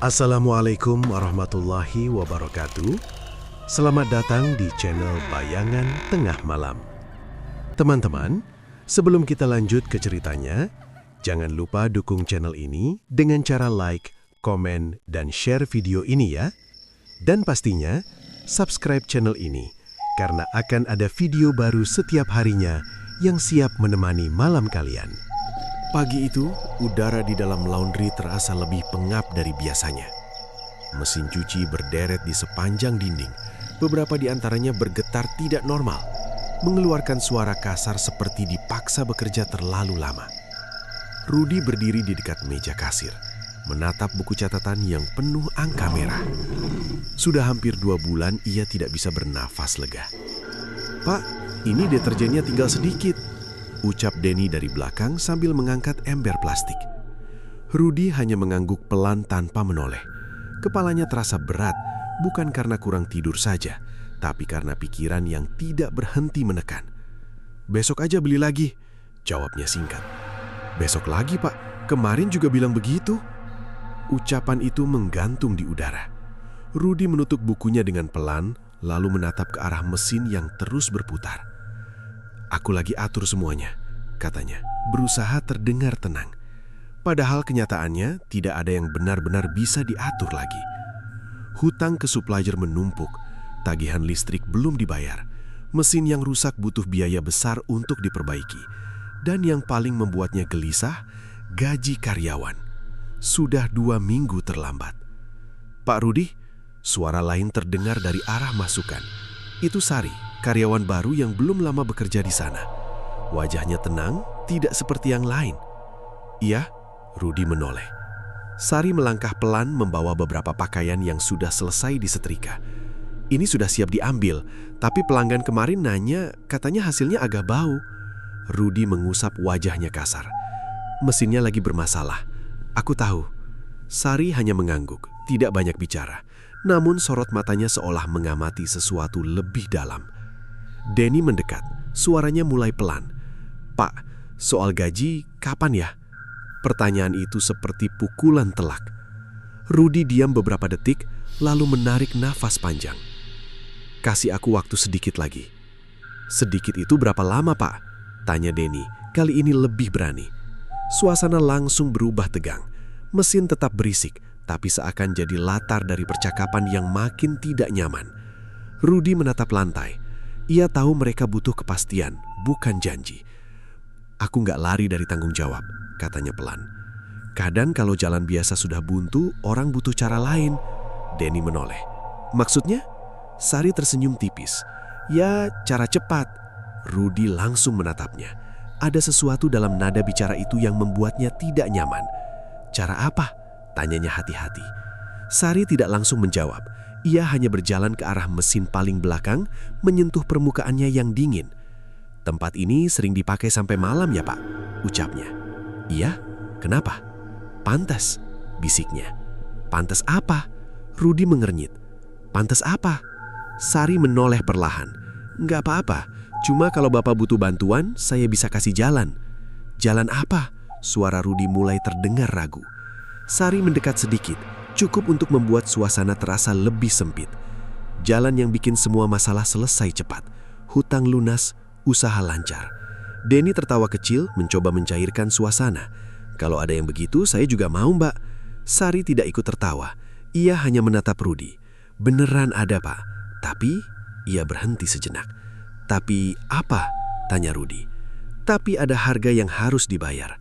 Assalamualaikum warahmatullahi wabarakatuh. Selamat datang di channel Bayangan Tengah Malam. Teman-teman, sebelum kita lanjut ke ceritanya, jangan lupa dukung channel ini dengan cara like, komen, dan share video ini ya. Dan pastinya, subscribe channel ini karena akan ada video baru setiap harinya yang siap menemani malam kalian. Pagi itu, udara di dalam laundry terasa lebih pengap dari biasanya. Mesin cuci berderet di sepanjang dinding. Beberapa di antaranya bergetar tidak normal, mengeluarkan suara kasar seperti dipaksa bekerja terlalu lama. Rudy berdiri di dekat meja kasir, menatap buku catatan yang penuh angka merah. Sudah hampir 2 bulan ia tidak bisa bernafas lega. "Pak, ini deterjennya tinggal sedikit," ucap Denny dari belakang sambil mengangkat ember plastik. Rudy hanya mengangguk pelan tanpa menoleh. Kepalanya terasa berat, bukan karena kurang tidur saja, tapi karena pikiran yang tidak berhenti menekan. "Besok aja beli lagi," jawabnya singkat. "Besok lagi, Pak. Kemarin juga bilang begitu." Ucapan itu menggantung di udara. Rudy menutup bukunya dengan pelan, lalu menatap ke arah mesin yang terus berputar. "Aku lagi atur semuanya," katanya, berusaha terdengar tenang. Padahal kenyataannya tidak ada yang benar-benar bisa diatur lagi. Hutang ke supplier menumpuk, tagihan listrik belum dibayar, mesin yang rusak butuh biaya besar untuk diperbaiki. Dan yang paling membuatnya gelisah, gaji karyawan. Sudah 2 minggu terlambat. "Pak Rudy," suara lain terdengar dari arah masukan. Itu Sari, karyawan baru yang belum lama bekerja di sana. Wajahnya tenang, tidak seperti yang lain. "Iya," Rudy menoleh. Sari melangkah pelan membawa beberapa pakaian yang sudah selesai disetrika. "Ini sudah siap diambil, tapi pelanggan kemarin nanya, katanya hasilnya agak bau." Rudy mengusap wajahnya kasar. "Mesinnya lagi bermasalah. Aku tahu." Sari hanya mengangguk, tidak banyak bicara. Namun sorot matanya seolah mengamati sesuatu lebih dalam. Denny mendekat, suaranya mulai pelan. "Pak, soal gaji kapan ya?" Pertanyaan itu seperti pukulan telak. Rudy diam beberapa detik, lalu menarik nafas panjang. "Kasih aku waktu sedikit lagi." "Sedikit itu berapa lama, Pak?" tanya Denny, kali ini lebih berani. Suasana langsung berubah tegang. Mesin tetap berisik, tapi seakan jadi latar dari percakapan yang makin tidak nyaman. Rudy menatap lantai. Ia tahu mereka butuh kepastian, bukan janji. "Aku nggak lari dari tanggung jawab," katanya pelan. "Kadang kalau jalan biasa sudah buntu, orang butuh cara lain." Denny menoleh. "Maksudnya?" Sari tersenyum tipis. "Ya, cara cepat." Rudy langsung menatapnya. Ada sesuatu dalam nada bicara itu yang membuatnya tidak nyaman. "Cara apa?" tanyanya hati-hati. Sari tidak langsung menjawab. Ia hanya berjalan ke arah mesin paling belakang, menyentuh permukaannya yang dingin. "Tempat ini sering dipakai sampai malam ya, Pak?" ucapnya. "Iya, kenapa?" "Pantas," bisiknya. "Pantas apa?" Rudy mengernyit. "Pantas apa?" Sari menoleh perlahan. "Nggak apa-apa, cuma kalau Bapak butuh bantuan, saya bisa kasih jalan." "Jalan apa?" Suara Rudy mulai terdengar ragu. Sari mendekat sedikit, cukup untuk membuat suasana terasa lebih sempit. Jalan yang bikin semua masalah selesai cepat. Hutang lunas, usaha lancar. Denny tertawa kecil mencoba mencairkan suasana. "Kalau ada yang begitu, saya juga mau, Mbak." Sari tidak ikut tertawa. Ia hanya menatap Rudy. "Beneran ada, Pak. Tapi..." Ia berhenti sejenak. "Tapi apa?" tanya Rudy. "Tapi ada harga yang harus dibayar."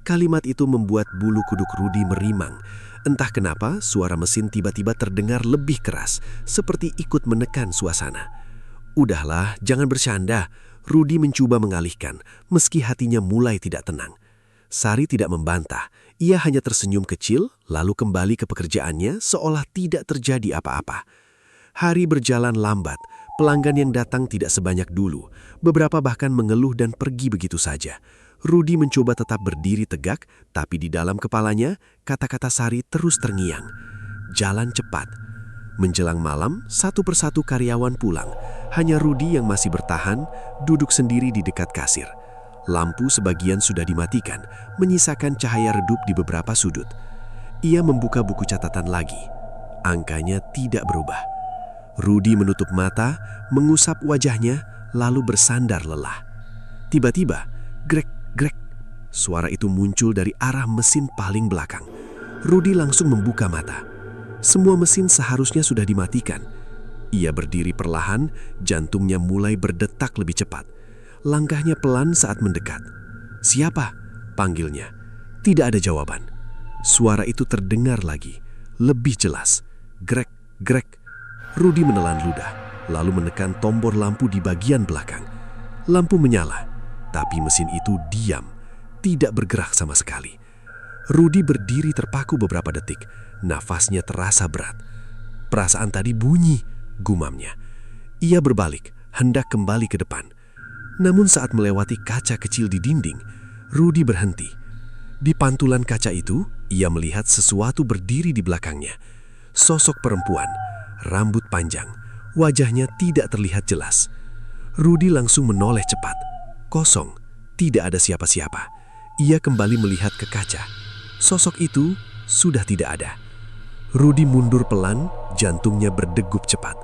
Kalimat itu membuat bulu kuduk Rudy merimang. Entah kenapa, suara mesin tiba-tiba terdengar lebih keras, seperti ikut menekan suasana. "Udahlah, jangan bercanda." Rudy mencoba mengalihkan, meski hatinya mulai tidak tenang. Sari tidak membantah. Ia hanya tersenyum kecil, lalu kembali ke pekerjaannya seolah tidak terjadi apa-apa. Hari berjalan lambat. Pelanggan yang datang tidak sebanyak dulu. Beberapa bahkan mengeluh dan pergi begitu saja. Rudy mencoba tetap berdiri tegak, tapi di dalam kepalanya, kata-kata Sari terus terngiang. Jalan cepat. Menjelang malam, satu persatu karyawan pulang. Hanya Rudy yang masih bertahan, duduk sendiri di dekat kasir. Lampu sebagian sudah dimatikan, menyisakan cahaya redup di beberapa sudut. Ia membuka buku catatan lagi. Angkanya tidak berubah. Rudi menutup mata, mengusap wajahnya, lalu bersandar lelah. Tiba-tiba, grek, grek. Suara itu muncul dari arah mesin paling belakang. Rudi langsung membuka mata. Semua mesin seharusnya sudah dimatikan. Ia berdiri perlahan, jantungnya mulai berdetak lebih cepat. Langkahnya pelan saat mendekat. "Siapa?" panggilnya. Tidak ada jawaban. Suara itu terdengar lagi, lebih jelas. Grek, grek. Rudi menelan ludah, lalu menekan tombol lampu di bagian belakang. Lampu menyala, tapi mesin itu diam, tidak bergerak sama sekali. Rudi berdiri terpaku beberapa detik, nafasnya terasa berat. Perasaan tadi bunyi, gumamnya. Ia berbalik, hendak kembali ke depan. Namun saat melewati kaca kecil di dinding, Rudi berhenti. Di pantulan kaca itu, ia melihat sesuatu berdiri di belakangnya. Sosok perempuan, rambut panjang, wajahnya tidak terlihat jelas. Rudi langsung menoleh cepat. Kosong, tidak ada siapa-siapa. Ia kembali melihat ke kaca. Sosok itu sudah tidak ada. Rudi mundur pelan, jantungnya berdegup cepat.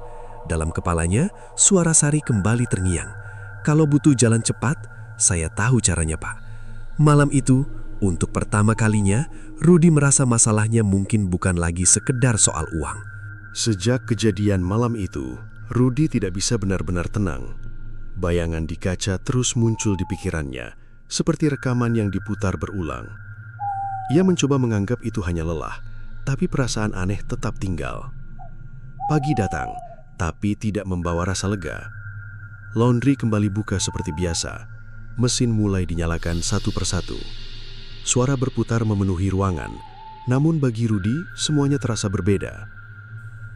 Dalam kepalanya, suara Sari kembali terngiang. "Kalau butuh jalan cepat, saya tahu caranya, Pak." Malam itu, untuk pertama kalinya, Rudi merasa masalahnya mungkin bukan lagi sekedar soal uang. Sejak kejadian malam itu, Rudi tidak bisa benar-benar tenang. Bayangan di kaca terus muncul di pikirannya, seperti rekaman yang diputar berulang. Ia mencoba menganggap itu hanya lelah, tapi perasaan aneh tetap tinggal. Pagi datang, tapi tidak membawa rasa lega. Laundry kembali buka seperti biasa. Mesin mulai dinyalakan satu persatu. Suara berputar memenuhi ruangan, namun bagi Rudi semuanya terasa berbeda.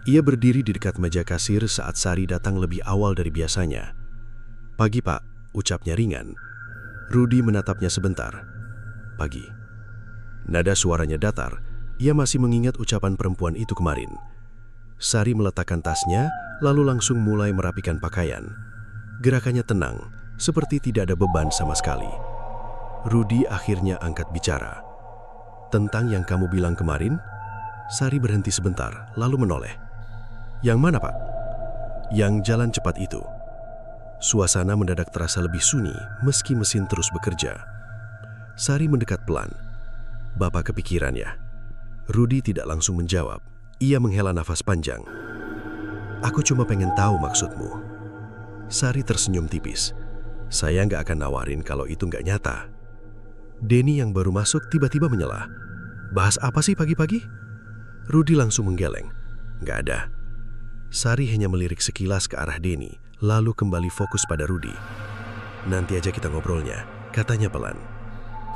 Ia berdiri di dekat meja kasir saat Sari datang lebih awal dari biasanya. "Pagi, Pak," ucapnya ringan. Rudi menatapnya sebentar. "Pagi." Nada suaranya datar, ia masih mengingat ucapan perempuan itu kemarin. Sari meletakkan tasnya, lalu langsung mulai merapikan pakaian. Gerakannya tenang, seperti tidak ada beban sama sekali. Rudi akhirnya angkat bicara. "Tentang yang kamu bilang kemarin?" Sari berhenti sebentar, lalu menoleh. "Yang mana, Pak?" "Yang jalan cepat itu." Suasana mendadak terasa lebih sunyi meski mesin terus bekerja. Sari mendekat pelan. "Bapak kepikiran ya?" Rudi tidak langsung menjawab. Ia menghela nafas panjang. "Aku cuma pengen tahu maksudmu." Sari tersenyum tipis. "Saya nggak akan nawarin kalau itu nggak nyata." Denny yang baru masuk tiba-tiba menyela. "Bahas apa sih pagi-pagi?" Rudi langsung menggeleng. "Nggak ada." Sari hanya melirik sekilas ke arah Denny, lalu kembali fokus pada Rudi. "Nanti aja kita ngobrolnya," katanya pelan.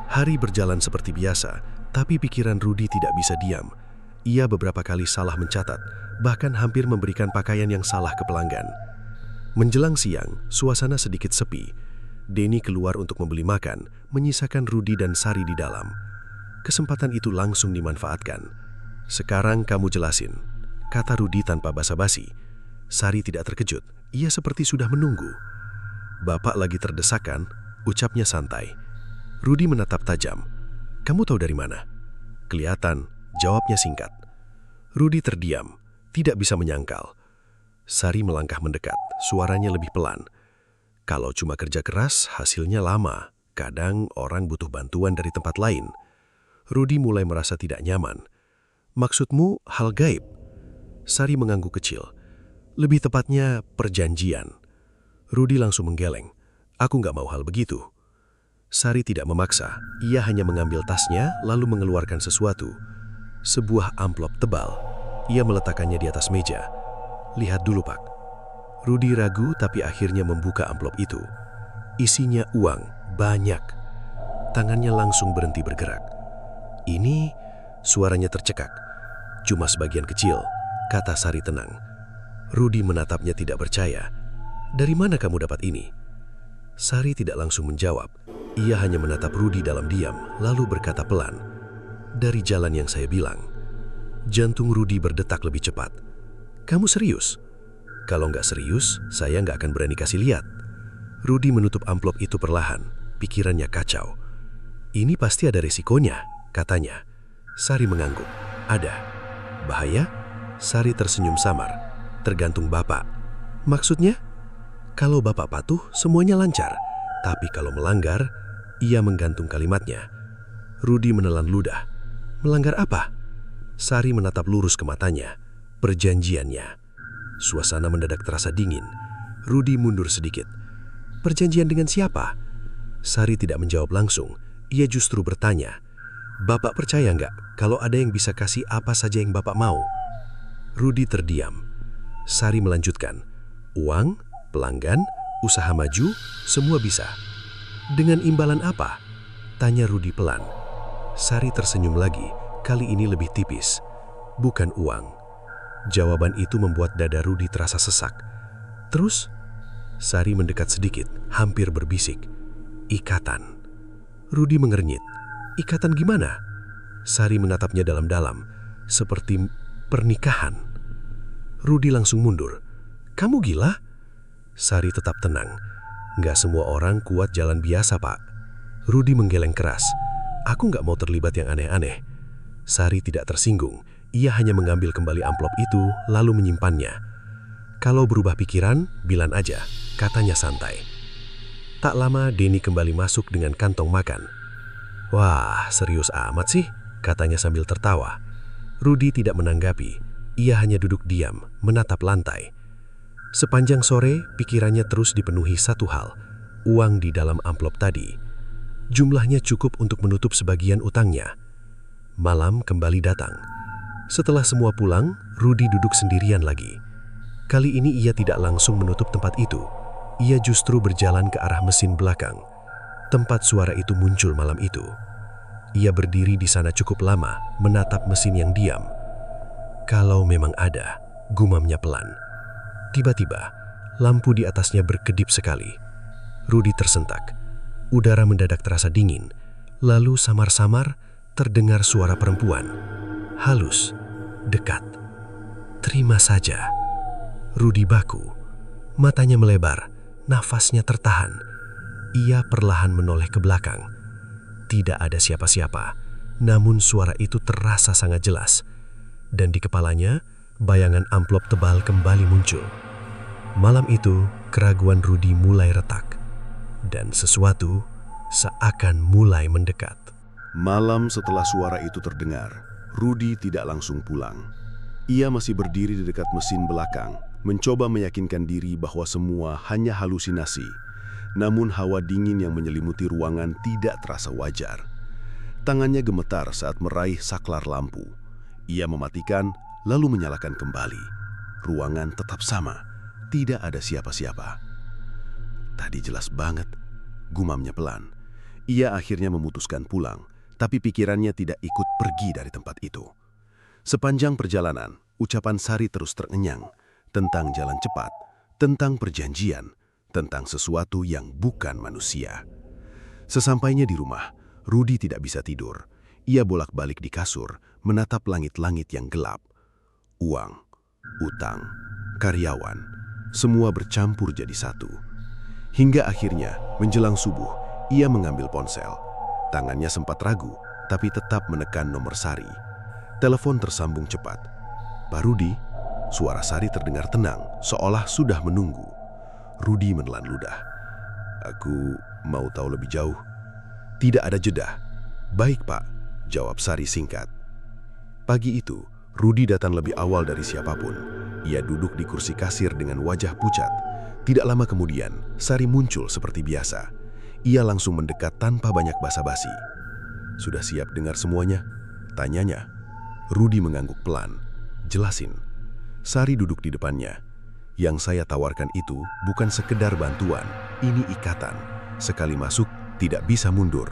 Hari berjalan seperti biasa, tapi pikiran Rudi tidak bisa diam. Ia beberapa kali salah mencatat, bahkan hampir memberikan pakaian yang salah ke pelanggan. Menjelang siang, suasana sedikit sepi. Denny keluar untuk membeli makan, menyisakan Rudi dan Sari di dalam. Kesempatan itu langsung dimanfaatkan. "Sekarang kamu jelasin," kata Rudi tanpa basa-basi. Sari tidak terkejut, ia seperti sudah menunggu. "Bapak lagi terdesak kan?" ucapnya santai. Rudi menatap tajam. "Kamu tahu dari mana?" "Kelihatan," jawabnya singkat. Rudi terdiam, tidak bisa menyangkal. Sari melangkah mendekat, suaranya lebih pelan. "Kalau cuma kerja keras, hasilnya lama. Kadang orang butuh bantuan dari tempat lain." Rudi mulai merasa tidak nyaman. "Maksudmu hal gaib?" Sari mengangguk kecil. "Lebih tepatnya perjanjian." Rudi langsung menggeleng. "Aku nggak mau hal begitu." Sari tidak memaksa. Ia hanya mengambil tasnya lalu mengeluarkan sesuatu. Sebuah amplop tebal. Ia meletakkannya di atas meja. "Lihat dulu, Pak." Rudi ragu tapi akhirnya membuka amplop itu. Isinya uang, banyak. Tangannya langsung berhenti bergerak. "Ini," suaranya tercekak. "Cuma sebagian kecil," kata Sari tenang. Rudi menatapnya tidak percaya. "Dari mana kamu dapat ini?" Sari tidak langsung menjawab. Ia hanya menatap Rudi dalam diam, lalu berkata pelan, "Dari jalan yang saya bilang." Jantung Rudi berdetak lebih cepat. "Kamu serius?" "Kalau nggak serius, saya nggak akan berani kasih lihat." Rudi menutup amplop itu perlahan, pikirannya kacau. "Ini pasti ada resikonya," katanya. Sari mengangguk. Ada. Bahaya? Sari tersenyum samar. Tergantung Bapak. Maksudnya? Kalau Bapak patuh, semuanya lancar. Tapi kalau melanggar, ia menggantung kalimatnya. Rudi menelan ludah. Melanggar apa? Sari menatap lurus ke matanya. Perjanjiannya. Suasana mendadak terasa dingin. Rudi mundur sedikit. Perjanjian dengan siapa? Sari tidak menjawab langsung. Ia justru bertanya. Bapak percaya nggak kalau ada yang bisa kasih apa saja yang Bapak mau? Rudi terdiam. Sari melanjutkan. Uang, pelanggan, usaha maju, semua bisa. Dengan imbalan apa? Tanya Rudi pelan. Sari tersenyum lagi, kali ini lebih tipis. Bukan uang. Jawaban itu membuat dada Rudi terasa sesak. Terus? Sari mendekat sedikit, hampir berbisik. Ikatan. Rudi mengernyit. Ikatan gimana? Sari menatapnya dalam-dalam, seperti pernikahan. Rudi langsung mundur. Kamu gila? Sari tetap tenang. Nggak semua orang kuat jalan biasa, Pak. Rudi menggeleng keras. Aku nggak mau terlibat yang aneh-aneh. Sari tidak tersinggung. Ia hanya mengambil kembali amplop itu, lalu menyimpannya. Kalau berubah pikiran, bilang aja, katanya santai. Tak lama, Denny kembali masuk dengan kantong makan. Wah, serius amat sih, katanya sambil tertawa. Rudi tidak menanggapi. Ia hanya duduk diam, menatap lantai. Sepanjang sore, pikirannya terus dipenuhi satu hal, uang di dalam amplop tadi. Jumlahnya cukup untuk menutup sebagian utangnya. Malam kembali datang. Setelah semua pulang, Rudi duduk sendirian lagi. Kali ini ia tidak langsung menutup tempat itu. Ia justru berjalan ke arah mesin belakang. Tempat suara itu muncul malam itu. Ia berdiri di sana cukup lama, menatap mesin yang diam. Kalau memang ada, gumamnya pelan. Tiba-tiba, lampu di atasnya berkedip sekali. Rudi tersentak. Udara mendadak terasa dingin. Lalu samar-samar terdengar suara perempuan. Halus, dekat. Terima saja. Rudi baku. Matanya melebar, nafasnya tertahan. Ia perlahan menoleh ke belakang. Tidak ada siapa-siapa, namun suara itu terasa sangat jelas. Dan di kepalanya, bayangan amplop tebal kembali muncul. Malam itu, keraguan Rudi mulai retak. Dan sesuatu seakan mulai mendekat. Malam setelah suara itu terdengar, Rudi tidak langsung pulang. Ia masih berdiri di dekat mesin belakang, mencoba meyakinkan diri bahwa semua hanya halusinasi. Namun hawa dingin yang menyelimuti ruangan tidak terasa wajar. Tangannya gemetar saat meraih saklar lampu. Ia mematikan, lalu menyalakan kembali. Ruangan tetap sama, tidak ada siapa-siapa. Tadi jelas banget, gumamnya pelan. Ia akhirnya memutuskan pulang, tapi pikirannya tidak ikut pergi dari tempat itu. Sepanjang perjalanan, ucapan Sari terus terenyang tentang jalan cepat, tentang perjanjian, tentang sesuatu yang bukan manusia. Sesampainya di rumah, Rudi tidak bisa tidur. Ia bolak-balik di kasur, menatap langit-langit yang gelap. Uang, utang, karyawan, semua bercampur jadi satu. Hingga akhirnya, menjelang subuh, ia mengambil ponsel. Tangannya sempat ragu, tapi tetap menekan nomor Sari. Telepon tersambung cepat. Pak Rudi, suara Sari terdengar tenang, seolah sudah menunggu. Rudi menelan ludah. Aku mau tahu lebih jauh. Tidak ada jeda. Baik, Pak, jawab Sari singkat. Pagi itu, Rudi datang lebih awal dari siapapun. Ia duduk di kursi kasir dengan wajah pucat. Tidak lama kemudian, Sari muncul seperti biasa. Ia langsung mendekat tanpa banyak basa-basi. Sudah siap dengar semuanya? Tanyanya. Rudi mengangguk pelan. Jelasin. Sari duduk di depannya. Yang saya tawarkan itu bukan sekedar bantuan, ini ikatan. Sekali masuk, tidak bisa mundur.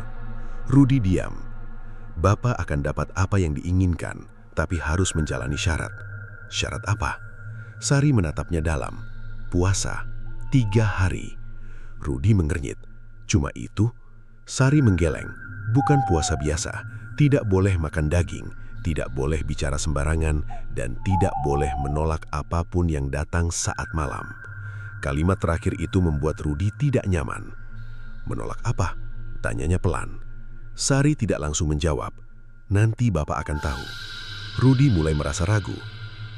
Rudi diam. Bapak akan dapat apa yang diinginkan, tapi harus menjalani syarat. Syarat apa? Sari menatapnya dalam. Puasa 3 hari. Rudi mengernyit. Cuma itu? Sari menggeleng. Bukan puasa biasa. Tidak boleh makan daging, tidak boleh bicara sembarangan, dan tidak boleh menolak apapun yang datang saat malam. Kalimat terakhir itu membuat Rudi tidak nyaman. Menolak apa? Tanyanya pelan. Sari tidak langsung menjawab. Nanti Bapak akan tahu. Rudi mulai merasa ragu.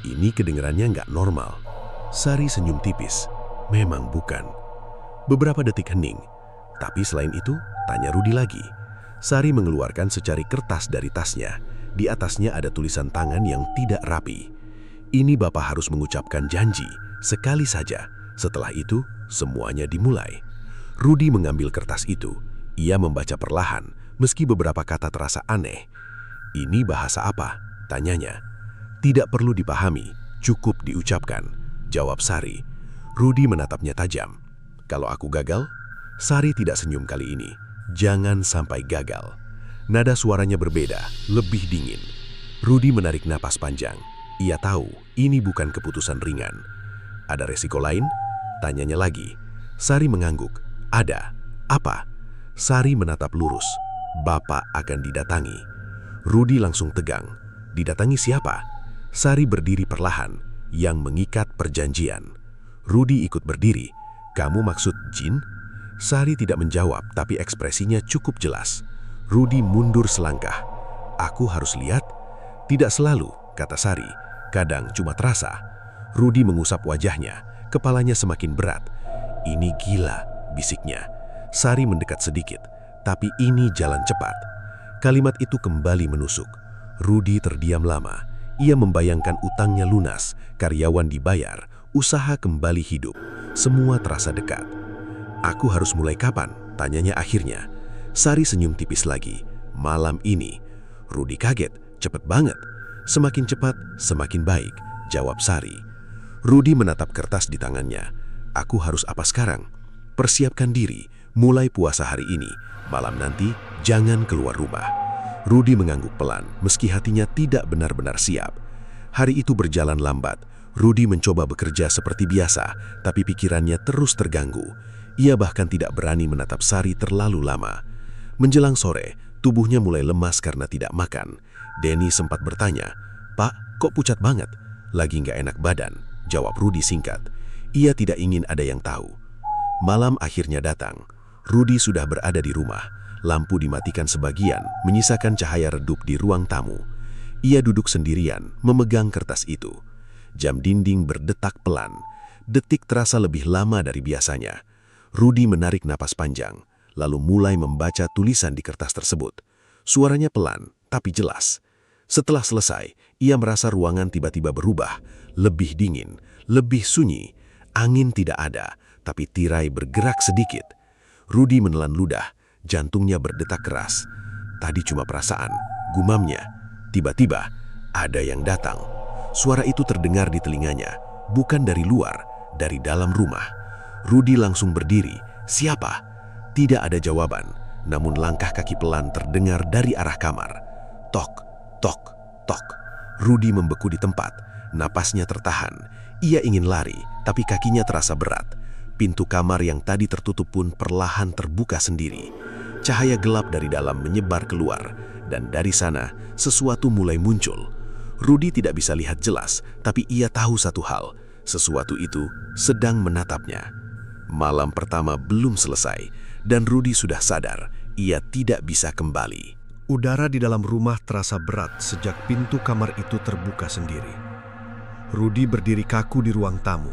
Ini kedengarannya nggak normal. Sari senyum tipis. Memang bukan. Beberapa detik hening. Tapi selain itu, tanya Rudi lagi. Sari mengeluarkan secari kertas dari tasnya. Di atasnya ada tulisan tangan yang tidak rapi. Ini Bapak harus mengucapkan janji, sekali saja. Setelah itu, semuanya dimulai. Rudi mengambil kertas itu. Ia membaca perlahan, meski beberapa kata terasa aneh. Ini bahasa apa? Tanyanya. Tidak perlu dipahami, cukup diucapkan, jawab Sari. Rudi menatapnya tajam. Kalau aku gagal? Sari tidak senyum kali ini. Jangan sampai gagal. Nada suaranya berbeda, lebih dingin. Rudi menarik napas panjang. Ia tahu ini bukan keputusan ringan. Ada resiko lain? Tanyanya lagi. Sari mengangguk. Ada. Apa? Sari menatap lurus. Bapak akan didatangi. Rudi langsung tegang. Didatangi siapa? Sari berdiri perlahan, yang mengikat perjanjian. Rudi ikut berdiri. Kamu maksud jin? Sari tidak menjawab, tapi ekspresinya cukup jelas. Rudi mundur selangkah. Aku harus lihat? Tidak selalu, kata Sari. Kadang cuma terasa. Rudi mengusap wajahnya, kepalanya semakin berat. Ini gila, bisiknya. Sari mendekat sedikit, tapi ini jalan cepat. Kalimat itu kembali menusuk. Rudi terdiam lama. Ia membayangkan utangnya lunas, karyawan dibayar, usaha kembali hidup. Semua terasa dekat. Aku harus mulai kapan? Tanyanya akhirnya. Sari senyum tipis lagi. Malam ini. Rudi kaget. Cepat banget. Semakin cepat, semakin baik, jawab Sari. Rudi menatap kertas di tangannya. Aku harus apa sekarang? Persiapkan diri. Mulai puasa hari ini. Malam nanti, jangan keluar rumah. Rudi mengangguk pelan, meski hatinya tidak benar-benar siap. Hari itu berjalan lambat. Rudi mencoba bekerja seperti biasa, tapi pikirannya terus terganggu. Ia bahkan tidak berani menatap Sari terlalu lama. Menjelang sore, tubuhnya mulai lemas karena tidak makan. Denny sempat bertanya, Pak, kok pucat banget? Lagi nggak enak badan, jawab Rudi singkat. Ia tidak ingin ada yang tahu. Malam akhirnya datang. Rudi sudah berada di rumah. Lampu dimatikan sebagian, menyisakan cahaya redup di ruang tamu. Ia duduk sendirian, memegang kertas itu. Jam dinding berdetak pelan. Detik terasa lebih lama dari biasanya. Rudi menarik napas panjang, lalu mulai membaca tulisan di kertas tersebut. Suaranya pelan, tapi jelas. Setelah selesai, ia merasa ruangan tiba-tiba berubah. Lebih dingin, lebih sunyi. Angin tidak ada, tapi tirai bergerak sedikit. Rudi menelan ludah. Jantungnya berdetak keras. Tadi cuma perasaan, gumamnya. Tiba-tiba, ada yang datang. Suara itu terdengar di telinganya, bukan dari luar, dari dalam rumah. Rudi langsung berdiri. Siapa? Tidak ada jawaban, namun langkah kaki pelan terdengar dari arah kamar. Tok, tok, tok. Rudi membeku di tempat, napasnya tertahan. Ia ingin lari, tapi kakinya terasa berat. Pintu kamar yang tadi tertutup pun perlahan terbuka sendiri. Cahaya gelap dari dalam menyebar keluar, dan dari sana sesuatu mulai muncul. Rudi tidak bisa lihat jelas, tapi ia tahu satu hal, sesuatu itu sedang menatapnya. Malam pertama belum selesai, dan Rudi sudah sadar ia tidak bisa kembali. Udara di dalam rumah terasa berat sejak pintu kamar itu terbuka sendiri. Rudi berdiri kaku di ruang tamu,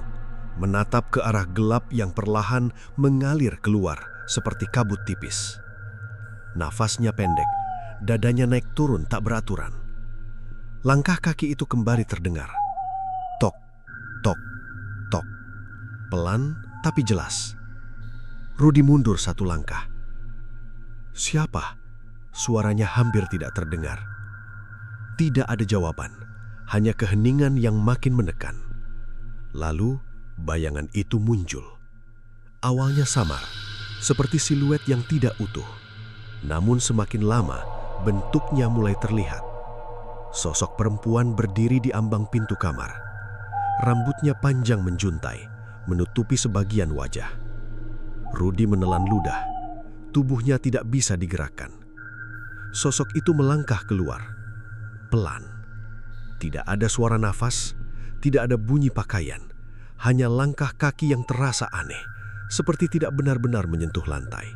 menatap ke arah gelap yang perlahan mengalir keluar seperti kabut tipis. Nafasnya pendek, dadanya naik turun tak beraturan. Langkah kaki itu kembali terdengar. Tok, tok, tok. Pelan tapi jelas. Rudi mundur satu langkah. Siapa? Suaranya hampir tidak terdengar. Tidak ada jawaban, hanya keheningan yang makin menekan. Lalu bayangan itu muncul. Awalnya samar, seperti siluet yang tidak utuh. Namun semakin lama, bentuknya mulai terlihat. Sosok perempuan berdiri di ambang pintu kamar. Rambutnya panjang menjuntai, menutupi sebagian wajah. Rudi menelan ludah. Tubuhnya tidak bisa digerakkan. Sosok itu melangkah keluar. Pelan. Tidak ada suara nafas, tidak ada bunyi pakaian. Hanya langkah kaki yang terasa aneh, seperti tidak benar-benar menyentuh lantai.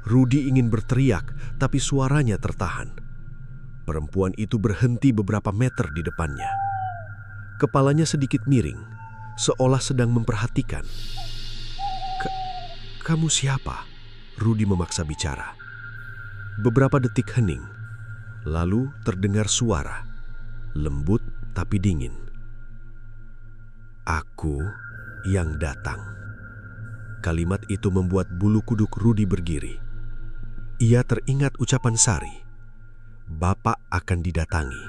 Rudi ingin berteriak, tapi suaranya tertahan. Perempuan itu berhenti beberapa meter di depannya. Kepalanya sedikit miring, seolah sedang memperhatikan. Kamu siapa?" Rudy memaksa bicara. Beberapa detik hening, lalu terdengar suara, lembut tapi dingin. "Aku yang datang." Kalimat itu membuat bulu kuduk Rudy berdiri. Ia teringat ucapan Sari, "Bapak akan didatangi."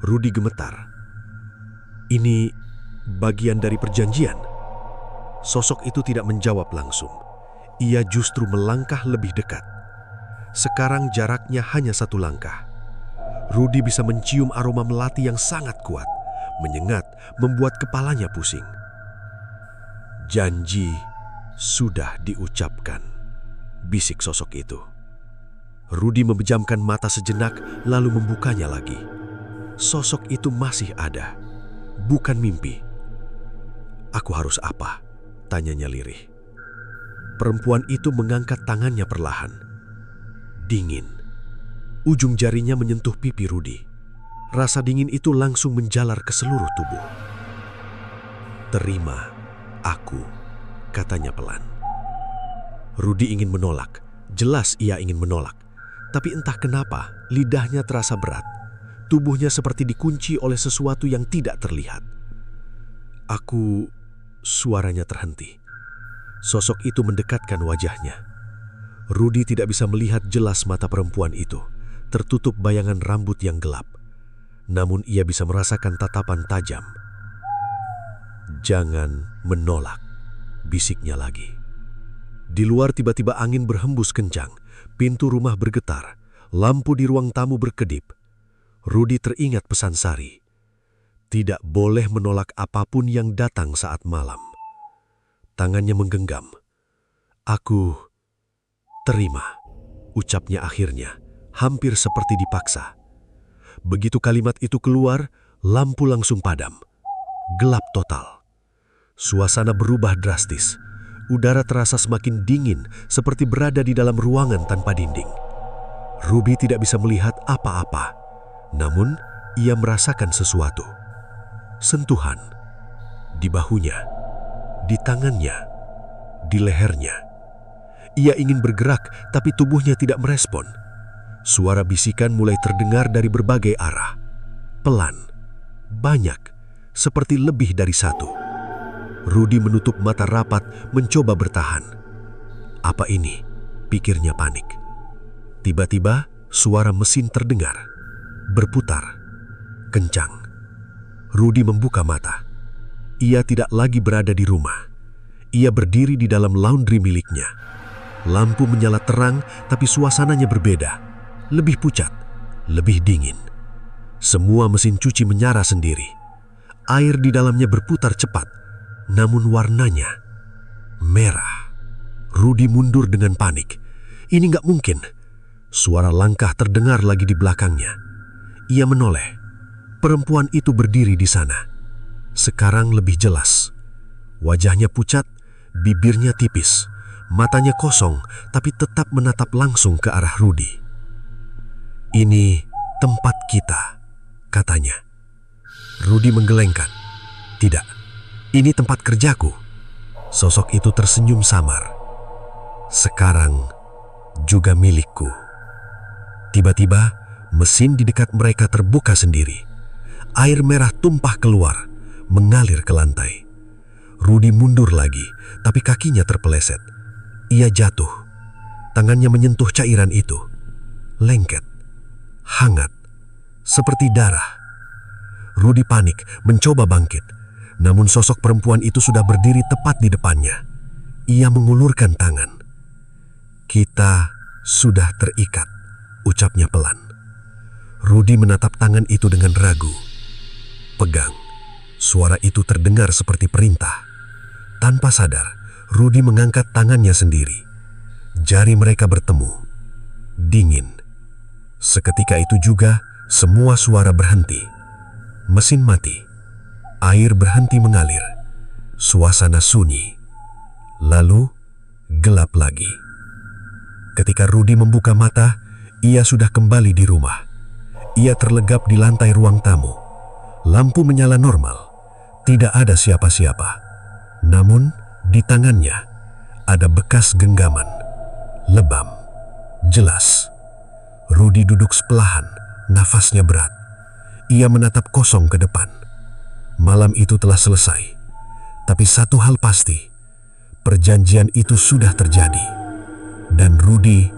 Rudy gemetar. "Ini bagian dari perjanjian?" Sosok itu tidak menjawab langsung. Ia justru melangkah lebih dekat. Sekarang jaraknya hanya 1 langkah. Rudy bisa mencium aroma melati yang sangat kuat, menyengat, membuat kepalanya pusing. "Janji sudah diucapkan," bisik sosok itu. Rudy memejamkan mata sejenak lalu membukanya lagi. Sosok itu masih ada, bukan mimpi. "Aku harus apa?" tanyanya lirih. Perempuan itu mengangkat tangannya perlahan. Dingin. Ujung jarinya menyentuh pipi Rudy. Rasa dingin itu langsung menjalar ke seluruh tubuh. "Terima aku," katanya pelan. Rudy ingin menolak. Jelas ia ingin menolak. Tapi entah kenapa, lidahnya terasa berat. Tubuhnya seperti dikunci oleh sesuatu yang tidak terlihat. "Aku..." Suaranya terhenti. Sosok itu mendekatkan wajahnya. Rudy tidak bisa melihat jelas mata perempuan itu, tertutup bayangan rambut yang gelap. Namun ia bisa merasakan tatapan tajam. "Jangan menolak," bisiknya lagi. Di luar tiba-tiba angin berhembus kencang, pintu rumah bergetar, lampu di ruang tamu berkedip. Rudy teringat pesan Sari. Tidak boleh menolak apapun yang datang saat malam. Tangannya menggenggam. "Aku terima," ucapnya akhirnya, hampir seperti dipaksa. Begitu kalimat itu keluar, lampu langsung padam. Gelap total. Suasana berubah drastis. Udara terasa semakin dingin, seperti berada di dalam ruangan tanpa dinding. Ruby tidak bisa melihat apa-apa, namun ia merasakan sesuatu. Sentuhan di bahunya, di tangannya, di lehernya. Ia ingin bergerak, tapi tubuhnya tidak merespon. Suara bisikan mulai terdengar dari berbagai arah. Pelan, banyak, seperti lebih dari satu. Rudy menutup mata rapat, mencoba bertahan. Apa ini? Pikirnya panik. Tiba-tiba, suara mesin terdengar. Berputar. Kencang. Rudy membuka mata. Ia tidak lagi berada di rumah. Ia berdiri di dalam laundry miliknya. Lampu menyala terang, tapi suasananya berbeda. Lebih pucat, lebih dingin. Semua mesin cuci menyala sendiri. Air di dalamnya berputar cepat. Namun warnanya merah. Rudy mundur dengan panik. Ini nggak mungkin. Suara langkah terdengar lagi di belakangnya. Ia menoleh. Perempuan itu berdiri di sana. Sekarang lebih jelas. Wajahnya pucat, bibirnya tipis, matanya kosong, tapi tetap menatap langsung ke arah Rudy. "Ini tempat kita," katanya. Rudy menggelengkan. "Tidak. Ini tempat kerjaku." Sosok itu tersenyum samar. "Sekarang juga milikku." Tiba-tiba, mesin di dekat mereka terbuka sendiri. Air merah tumpah keluar, mengalir ke lantai. Rudy mundur lagi, tapi kakinya terpeleset. Ia jatuh. Tangannya menyentuh cairan itu. Lengket, hangat, seperti darah. Rudy panik, mencoba bangkit. Namun sosok perempuan itu sudah berdiri tepat di depannya. Ia mengulurkan tangan. "Kita sudah terikat," ucapnya pelan. Rudy menatap tangan itu dengan ragu. "Pegang." Suara itu terdengar seperti perintah. Tanpa sadar, Rudy mengangkat tangannya sendiri. Jari mereka bertemu. Dingin. Seketika itu juga, semua suara berhenti. Mesin mati. Air berhenti mengalir. Suasana sunyi. Lalu, gelap lagi. Ketika Rudy membuka mata, ia sudah kembali di rumah. Ia terlegap di lantai ruang tamu. Lampu menyala normal. Tidak ada siapa-siapa. Namun, di tangannya ada bekas genggaman. Lebam. Jelas. Rudy duduk sepelahan, nafasnya berat. Ia menatap kosong ke depan. Malam itu telah selesai. Tapi satu hal pasti, perjanjian itu sudah terjadi. Dan Rudy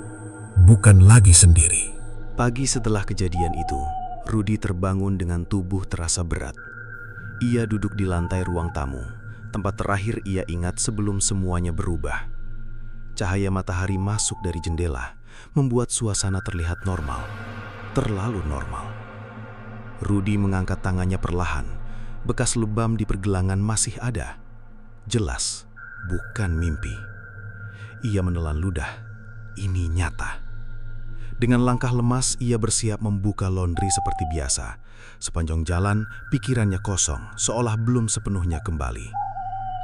bukan lagi sendiri. Pagi setelah kejadian itu, Rudy terbangun dengan tubuh terasa berat. Ia duduk di lantai ruang tamu, tempat terakhir ia ingat sebelum semuanya berubah. Cahaya matahari masuk dari jendela, membuat suasana terlihat normal, terlalu normal. Rudy mengangkat tangannya perlahan. Bekas lebam di pergelangan masih ada. Jelas, bukan mimpi. Ia menelan ludah. Ini nyata. Dengan langkah lemas, ia bersiap membuka laundry seperti biasa. Sepanjang jalan, pikirannya kosong, seolah belum sepenuhnya kembali.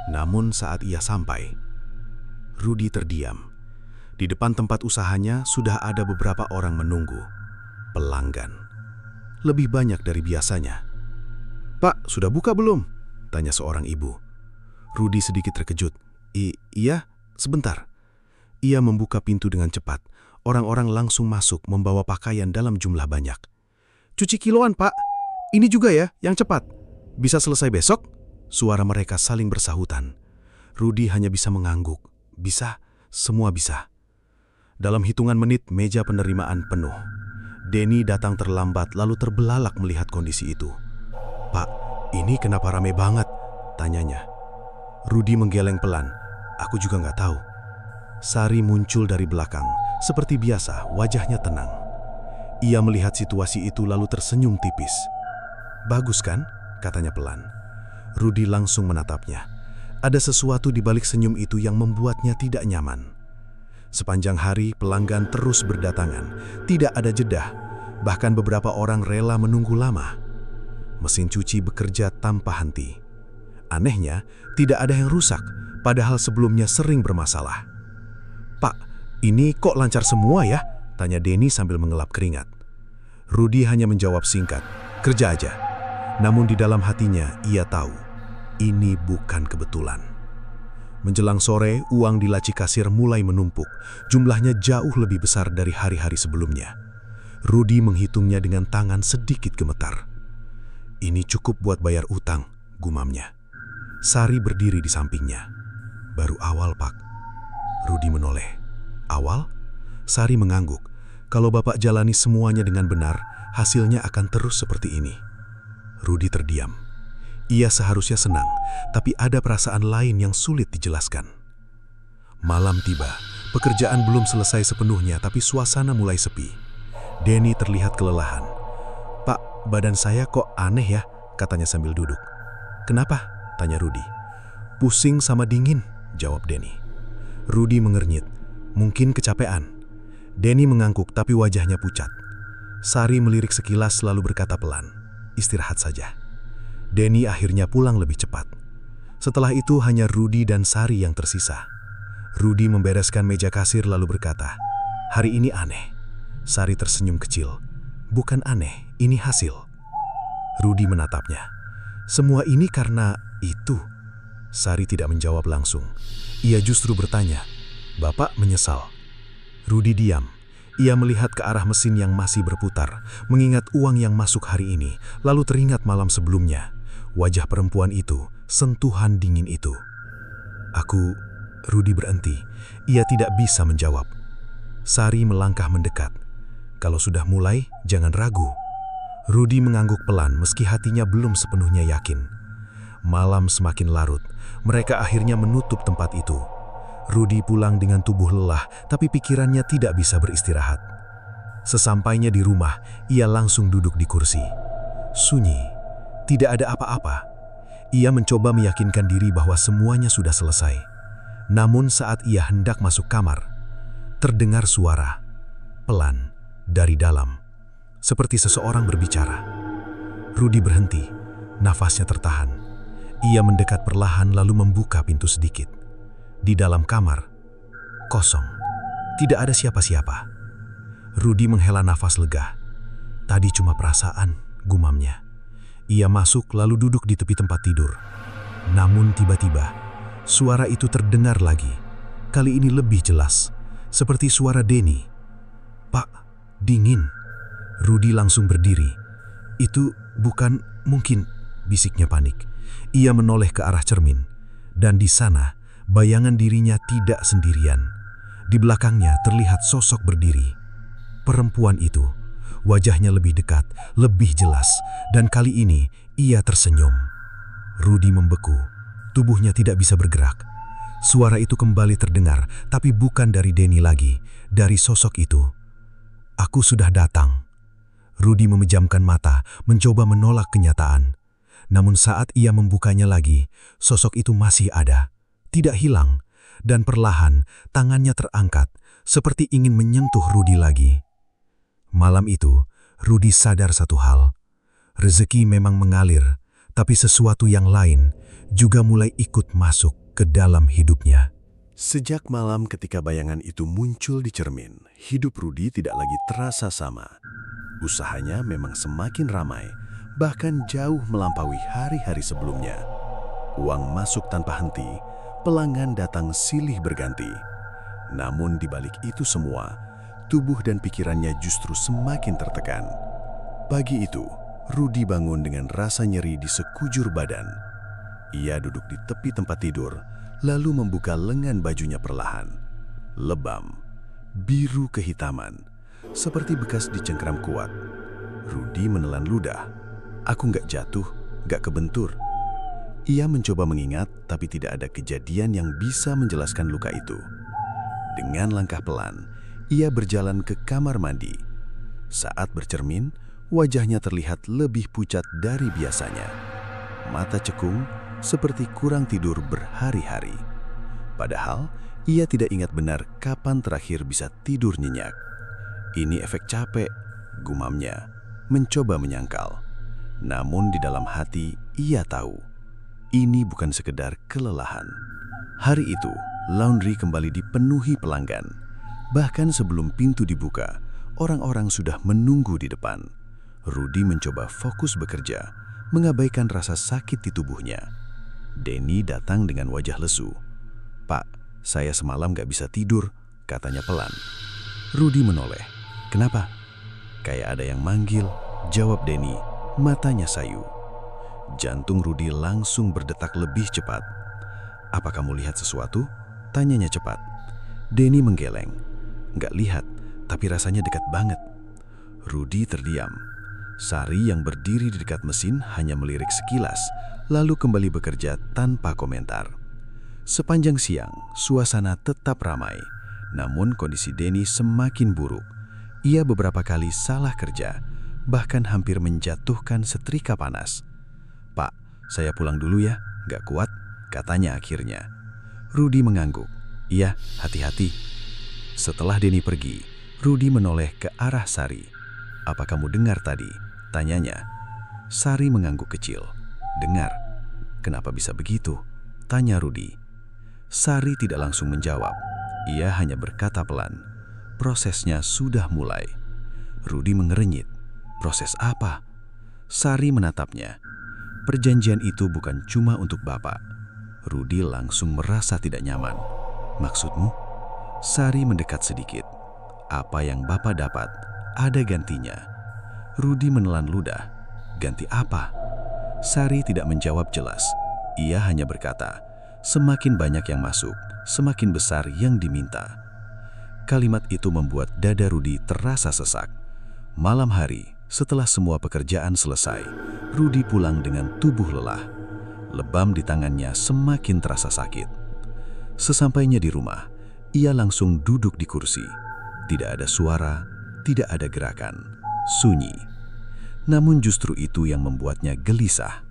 Namun saat ia sampai, Rudy terdiam. Di depan tempat usahanya sudah ada beberapa orang menunggu. Pelanggan. Lebih banyak dari biasanya. "Pak, sudah buka belum?" tanya seorang ibu. Rudy sedikit terkejut. Iya, sebentar." Ia membuka pintu dengan cepat. Orang-orang langsung masuk membawa pakaian dalam jumlah banyak. "Cuci kiloan, Pak. Ini juga ya, yang cepat. Bisa selesai besok?" Suara mereka saling bersahutan. Rudy hanya bisa mengangguk. Bisa, semua bisa. Dalam hitungan menit, meja penerimaan penuh. Denny datang terlambat lalu terbelalak melihat kondisi itu. "Pak, ini kenapa rame banget?" tanyanya. Rudy menggeleng pelan. "Aku juga nggak tahu." Sari muncul dari belakang. Seperti biasa, wajahnya tenang. Ia melihat situasi itu lalu tersenyum tipis. "Bagus kan?" katanya pelan. Rudy langsung menatapnya. Ada sesuatu di balik senyum itu yang membuatnya tidak nyaman. Sepanjang hari, pelanggan terus berdatangan. Tidak ada jeda. Bahkan beberapa orang rela menunggu lama. Mesin cuci bekerja tanpa henti. Anehnya, tidak ada yang rusak, padahal sebelumnya sering bermasalah. "Pak, ini kok lancar semua ya?" tanya Denny sambil mengelap keringat. Rudy hanya menjawab singkat, "Kerja aja." Namun di dalam hatinya, ia tahu, ini bukan kebetulan. Menjelang sore, uang di laci kasir mulai menumpuk. Jumlahnya jauh lebih besar dari hari-hari sebelumnya. Rudy menghitungnya dengan tangan sedikit gemetar. "Ini cukup buat bayar utang," gumamnya. Sari berdiri di sampingnya. "Baru awal, Pak." Rudy menoleh. "Awal?" Sari mengangguk. "Kalau Bapak jalani semuanya dengan benar, hasilnya akan terus seperti ini." Rudy terdiam. Ia seharusnya senang, tapi ada perasaan lain yang sulit dijelaskan. Malam tiba. Pekerjaan belum selesai sepenuhnya, tapi suasana mulai sepi. Denny terlihat kelelahan. "Pak, badan saya kok aneh ya?" katanya sambil duduk. "Kenapa?" tanya Rudy. "Pusing sama dingin," jawab Denny. Rudy mengernyit. "Mungkin kecapean." Denny mengangguk tapi wajahnya pucat. Sari melirik sekilas lalu berkata pelan, "Istirahat saja." Denny akhirnya pulang lebih cepat. Setelah itu hanya Rudy dan Sari yang tersisa. Rudy membereskan meja kasir lalu berkata, "Hari ini aneh." Sari tersenyum kecil. "Bukan aneh, ini hasil." Rudy menatapnya. "Semua ini karena itu." Sari tidak menjawab langsung. Ia justru bertanya, "Bapak menyesal?" Rudy diam. Ia melihat ke arah mesin yang masih berputar, mengingat uang yang masuk hari ini, lalu teringat malam sebelumnya. Wajah perempuan itu, sentuhan dingin itu. Rudy berhenti. Ia tidak bisa menjawab. Sari melangkah mendekat. "Kalau sudah mulai, jangan ragu." Rudy mengangguk pelan meski hatinya belum sepenuhnya yakin. Malam semakin larut. Mereka akhirnya menutup tempat itu. Rudy pulang dengan tubuh lelah, tapi pikirannya tidak bisa beristirahat. Sesampainya di rumah, ia langsung duduk di kursi. Sunyi, tidak ada apa-apa. Ia mencoba meyakinkan diri bahwa semuanya sudah selesai. Namun saat ia hendak masuk kamar, terdengar suara pelan dari dalam, seperti seseorang berbicara. Rudy berhenti, nafasnya tertahan. Ia mendekat perlahan lalu membuka pintu sedikit. Di dalam kamar, kosong. Tidak ada siapa-siapa. Rudy menghela nafas lega. Tadi cuma perasaan, gumamnya. Ia masuk lalu duduk di tepi tempat tidur. Namun tiba-tiba, suara itu terdengar lagi. Kali ini lebih jelas, seperti suara Denny. "Pak, dingin." Rudy langsung berdiri. "Itu bukan mungkin," bisiknya panik. Ia menoleh ke arah cermin. Dan di sana, bayangan dirinya tidak sendirian. Di belakangnya terlihat sosok berdiri. Perempuan itu, wajahnya lebih dekat, lebih jelas, dan kali ini ia tersenyum. Rudy membeku, tubuhnya tidak bisa bergerak. Suara itu kembali terdengar, tapi bukan dari Denny lagi, dari sosok itu. "Aku sudah datang." Rudy memejamkan mata, mencoba menolak kenyataan. Namun saat ia membukanya lagi, sosok itu masih ada, tidak hilang, dan perlahan tangannya terangkat, seperti ingin menyentuh Rudy lagi. Malam itu, Rudy sadar satu hal. Rezeki memang mengalir, tapi sesuatu yang lain juga mulai ikut masuk ke dalam hidupnya. Sejak malam ketika bayangan itu muncul di cermin, hidup Rudy tidak lagi terasa sama. Usahanya memang semakin ramai, bahkan jauh melampaui hari-hari sebelumnya. Uang masuk tanpa henti, pelanggan datang silih berganti. Namun di balik itu semua, tubuh dan pikirannya justru semakin tertekan. Pagi itu, Rudy bangun dengan rasa nyeri di sekujur badan. Ia duduk di tepi tempat tidur, lalu membuka lengan bajunya perlahan. Lebam, biru kehitaman, seperti bekas dicengkram kuat. Rudy menelan ludah. "Aku nggak jatuh, nggak kebentur." Ia mencoba mengingat, tapi tidak ada kejadian yang bisa menjelaskan luka itu. Dengan langkah pelan, ia berjalan ke kamar mandi. Saat bercermin, wajahnya terlihat lebih pucat dari biasanya. Mata cekung, seperti kurang tidur berhari-hari. Padahal, ia tidak ingat benar kapan terakhir bisa tidur nyenyak. "Ini efek capek," gumamnya, mencoba menyangkal. Namun di dalam hati, ia tahu, ini bukan sekedar kelelahan. Hari itu, laundry kembali dipenuhi pelanggan. Bahkan sebelum pintu dibuka, orang-orang sudah menunggu di depan. Rudy mencoba fokus bekerja, mengabaikan rasa sakit di tubuhnya. Denny datang dengan wajah lesu. "Pak, saya semalam gak bisa tidur," katanya pelan. Rudy menoleh. "Kenapa?" "Kayak ada yang manggil," jawab Denny, matanya sayu. Jantung Rudy langsung berdetak lebih cepat. "Apa kamu lihat sesuatu?" tanyanya cepat. Denny menggeleng. "Nggak lihat, tapi rasanya dekat banget." Rudy terdiam. Sari yang berdiri di dekat mesin hanya melirik sekilas, lalu kembali bekerja tanpa komentar. Sepanjang siang, suasana tetap ramai. Namun kondisi Denny semakin buruk. Ia beberapa kali salah kerja, bahkan hampir menjatuhkan setrika panas. "Pak, saya pulang dulu ya, nggak kuat," katanya akhirnya. Rudy mengangguk. "Iya, hati-hati." Setelah Denny pergi, Rudy menoleh ke arah Sari. "Apa kamu dengar tadi?" tanyanya. Sari mengangguk kecil. "Dengar." "Kenapa bisa begitu?" tanya Rudy. Sari tidak langsung menjawab. Ia hanya berkata pelan, "Prosesnya sudah mulai." Rudy mengerenyit. "Proses apa?" Sari menatapnya. "Perjanjian itu bukan cuma untuk Bapak." Rudy langsung merasa tidak nyaman. "Maksudmu?" Sari mendekat sedikit. "Apa yang Bapak dapat, ada gantinya." Rudy menelan ludah. "Ganti apa?" Sari tidak menjawab jelas. Ia hanya berkata, "Semakin banyak yang masuk, semakin besar yang diminta." Kalimat itu membuat dada Rudy terasa sesak. Malam hari, setelah semua pekerjaan selesai, Rudy pulang dengan tubuh lelah. Lebam di tangannya semakin terasa sakit. Sesampainya di rumah, ia langsung duduk di kursi. Tidak ada suara, tidak ada gerakan, sunyi. Namun justru itu yang membuatnya gelisah.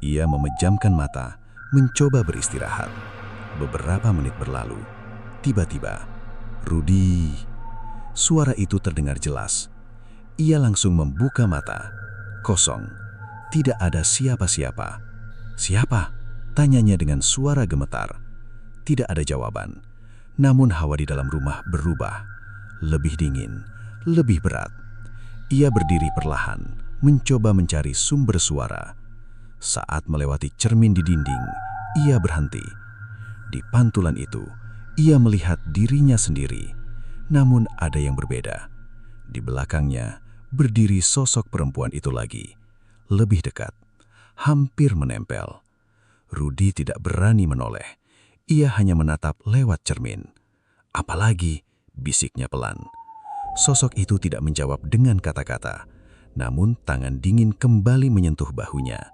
Ia memejamkan mata, mencoba beristirahat. Beberapa menit berlalu. Tiba-tiba, "Rudy!" Suara itu terdengar jelas. Ia langsung membuka mata. Kosong. Tidak ada siapa-siapa. "Siapa?" tanyanya dengan suara gemetar. Tidak ada jawaban. Namun hawa di dalam rumah berubah. Lebih dingin, lebih berat. Ia berdiri perlahan, mencoba mencari sumber suara. Saat melewati cermin di dinding, ia berhenti. Di pantulan itu, ia melihat dirinya sendiri. Namun ada yang berbeda. Di belakangnya, berdiri sosok perempuan itu lagi. Lebih dekat, hampir menempel. Rudi tidak berani menoleh. Ia hanya menatap lewat cermin. Apalagi, bisiknya pelan. Sosok itu tidak menjawab dengan kata-kata. Namun tangan dingin kembali menyentuh bahunya.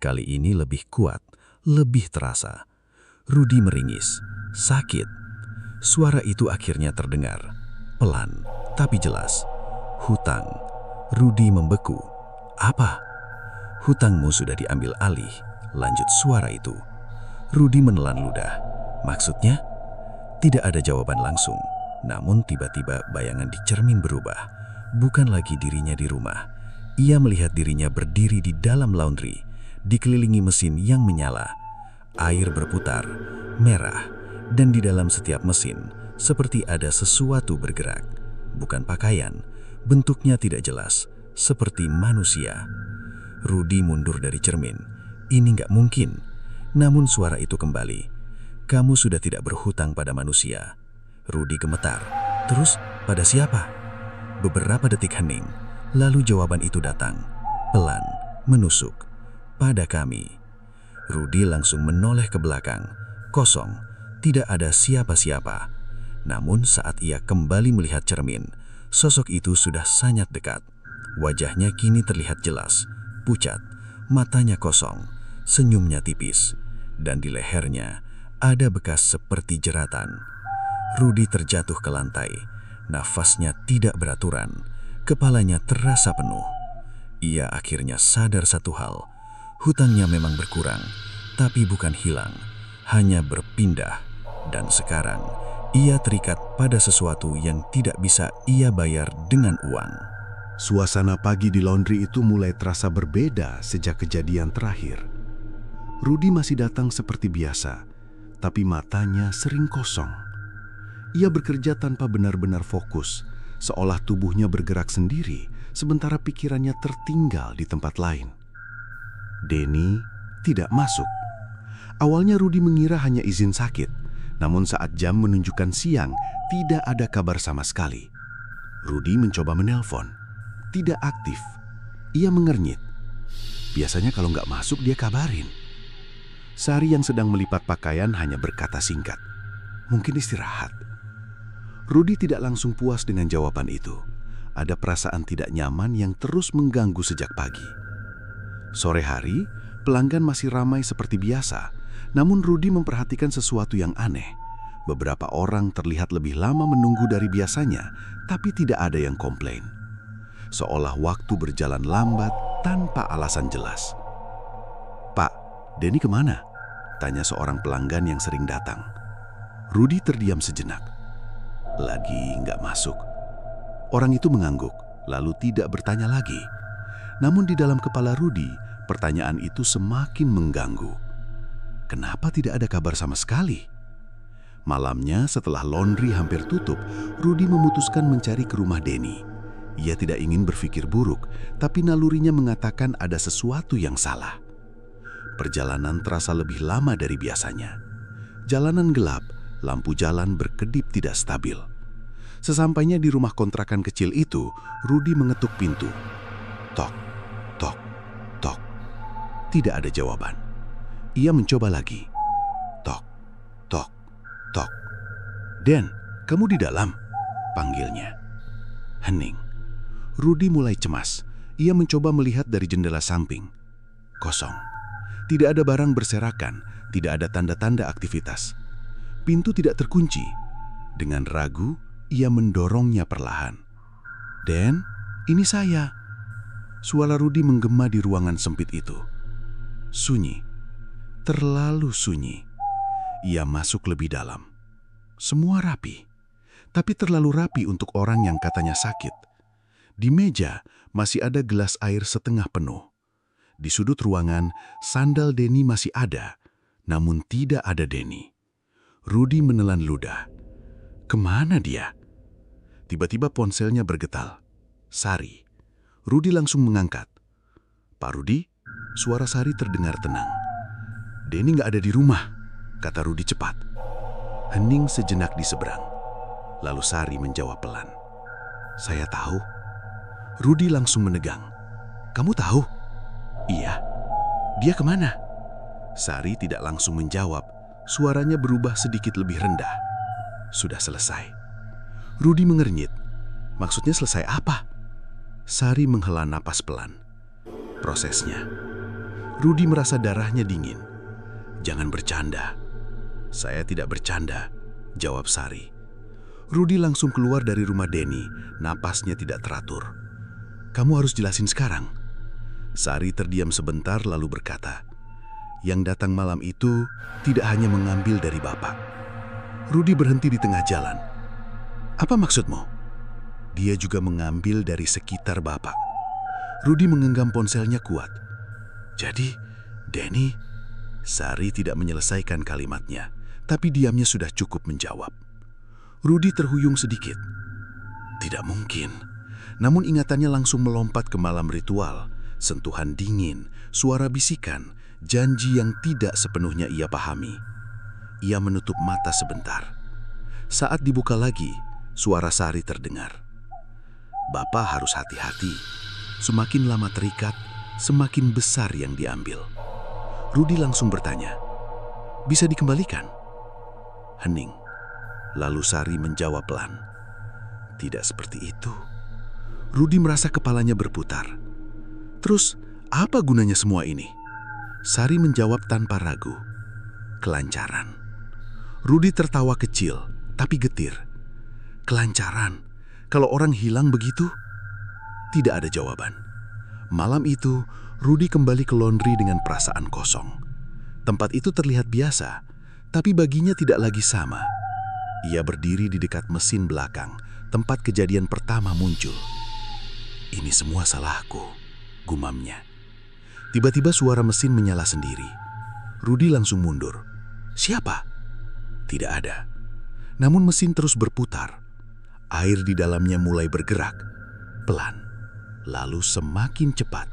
Kali ini lebih kuat, lebih terasa. Rudi meringis, sakit. Suara itu akhirnya terdengar. Pelan, tapi jelas. Hutang. Rudi membeku. Apa? Hutangmu sudah diambil alih. Lanjut suara itu. Rudi menelan ludah. Maksudnya? Tidak ada jawaban langsung. Namun tiba-tiba bayangan di cermin berubah. Bukan lagi dirinya di rumah. Ia melihat dirinya berdiri di dalam laundry, dikelilingi mesin yang menyala. Air berputar, merah, dan di dalam setiap mesin seperti ada sesuatu bergerak. Bukan pakaian, bentuknya tidak jelas, seperti manusia. Rudi mundur dari cermin. Ini nggak mungkin. Namun suara itu kembali. Kamu sudah tidak berhutang pada manusia. Rudi gemetar. Terus, pada siapa? Beberapa detik hening, lalu jawaban itu datang. Pelan, menusuk. Pada kami. Rudi langsung menoleh ke belakang. Kosong, tidak ada siapa-siapa. Namun saat ia kembali melihat cermin, sosok itu sudah sangat dekat. Wajahnya kini terlihat jelas, pucat, matanya kosong, senyumnya tipis, dan di lehernya ada bekas seperti jeratan. Rudi terjatuh ke lantai, nafasnya tidak beraturan, kepalanya terasa penuh. Ia akhirnya sadar satu hal, hutangnya memang berkurang, tapi bukan hilang, hanya berpindah. Dan sekarang, ia terikat pada sesuatu yang tidak bisa ia bayar dengan uang. Suasana pagi di laundry itu mulai terasa berbeda sejak kejadian terakhir. Rudi masih datang seperti biasa, tapi matanya sering kosong. Ia bekerja tanpa benar-benar fokus, seolah tubuhnya bergerak sendiri, sementara pikirannya tertinggal di tempat lain. Denny tidak masuk. Awalnya Rudi mengira hanya izin sakit, namun saat jam menunjukkan siang, tidak ada kabar sama sekali. Rudi mencoba menelpon. Tidak aktif. Ia mengernyit. Biasanya kalau nggak masuk dia kabarin. Sari yang sedang melipat pakaian hanya berkata singkat, "Mungkin istirahat." Rudi tidak langsung puas dengan jawaban itu. Ada perasaan tidak nyaman yang terus mengganggu sejak pagi. Sore hari, pelanggan masih ramai seperti biasa, namun Rudi memperhatikan sesuatu yang aneh. Beberapa orang terlihat lebih lama menunggu dari biasanya, tapi tidak ada yang komplain. Seolah waktu berjalan lambat tanpa alasan jelas. "Pak, Denny kemana?" tanya seorang pelanggan yang sering datang. Rudi terdiam sejenak. "Lagi nggak masuk." Orang itu mengangguk, lalu tidak bertanya lagi. Namun di dalam kepala Rudi, pertanyaan itu semakin mengganggu. Kenapa tidak ada kabar sama sekali? Malamnya setelah laundry hampir tutup, Rudi memutuskan mencari ke rumah Denny. Ia tidak ingin berpikir buruk, tapi nalurinya mengatakan ada sesuatu yang salah. Perjalanan terasa lebih lama dari biasanya. Jalanan gelap, lampu jalan berkedip tidak stabil. Sesampainya di rumah kontrakan kecil itu, Rudi mengetuk pintu. Tok, tok, tok. Tidak ada jawaban. Ia mencoba lagi. Tok, tok, tok. "Den, kamu di dalam?" panggilnya. Hening. Rudi mulai cemas. Ia mencoba melihat dari jendela samping. Kosong. Tidak ada barang berserakan, tidak ada tanda-tanda aktivitas. Pintu tidak terkunci. Dengan ragu, ia mendorongnya perlahan. "Den, ini saya." Suara Rudi menggema di ruangan sempit itu. Sunyi. Terlalu sunyi. Ia masuk lebih dalam. Semua rapi. Tapi terlalu rapi untuk orang yang katanya sakit. Di meja masih ada gelas air setengah penuh. Di sudut ruangan, sandal Denny masih ada, namun tidak ada Denny. Rudi menelan ludah. Kemana dia? Tiba-tiba ponselnya bergetar. Sari. Rudi langsung mengangkat. "Pak Rudi," suara Sari terdengar tenang. "Denny nggak ada di rumah," kata Rudi cepat. Hening sejenak di seberang. Lalu Sari menjawab pelan. "Saya tahu." Rudi langsung menegang. "Kamu tahu?" "Iya." "Dia kemana?" Sari tidak langsung menjawab. Suaranya berubah sedikit lebih rendah. "Sudah selesai." Rudi mengernyit. "Maksudnya selesai apa?" Sari menghela napas pelan. "Prosesnya." Rudi merasa darahnya dingin. "Jangan bercanda." "Saya tidak bercanda," jawab Sari. Rudi langsung keluar dari rumah Denny, napasnya tidak teratur. "Kamu harus jelasin sekarang." Sari terdiam sebentar lalu berkata, "Yang datang malam itu tidak hanya mengambil dari Bapak." Rudi berhenti di tengah jalan. "Apa maksudmu?" "Dia juga mengambil dari sekitar Bapak." Rudi menggenggam ponselnya kuat. "Jadi, Denny..." Sari tidak menyelesaikan kalimatnya, tapi diamnya sudah cukup menjawab. Rudi terhuyung sedikit. Tidak mungkin. Namun ingatannya langsung melompat ke malam ritual, sentuhan dingin, suara bisikan, janji yang tidak sepenuhnya ia pahami. Ia menutup mata sebentar. Saat dibuka lagi, suara Sari terdengar. "Bapak harus hati-hati. Semakin lama terikat, semakin besar yang diambil." Rudi langsung bertanya, "Bisa dikembalikan?" Hening. Lalu Sari menjawab pelan, "Tidak seperti itu." Rudi merasa kepalanya berputar. "Terus, apa gunanya semua ini?" Sari menjawab tanpa ragu, "Kelancaran." Rudi tertawa kecil, tapi getir. "Kelancaran? Kalau orang hilang begitu?" Tidak ada jawaban. Malam itu, Rudi kembali ke laundry dengan perasaan kosong. Tempat itu terlihat biasa, tapi baginya tidak lagi sama. Ia berdiri di dekat mesin belakang, tempat kejadian pertama muncul. "Ini semua salahku," gumamnya. Tiba-tiba suara mesin menyala sendiri. Rudi langsung mundur. "Siapa?" Tidak ada. Namun mesin terus berputar. Air di dalamnya mulai bergerak, pelan, lalu semakin cepat.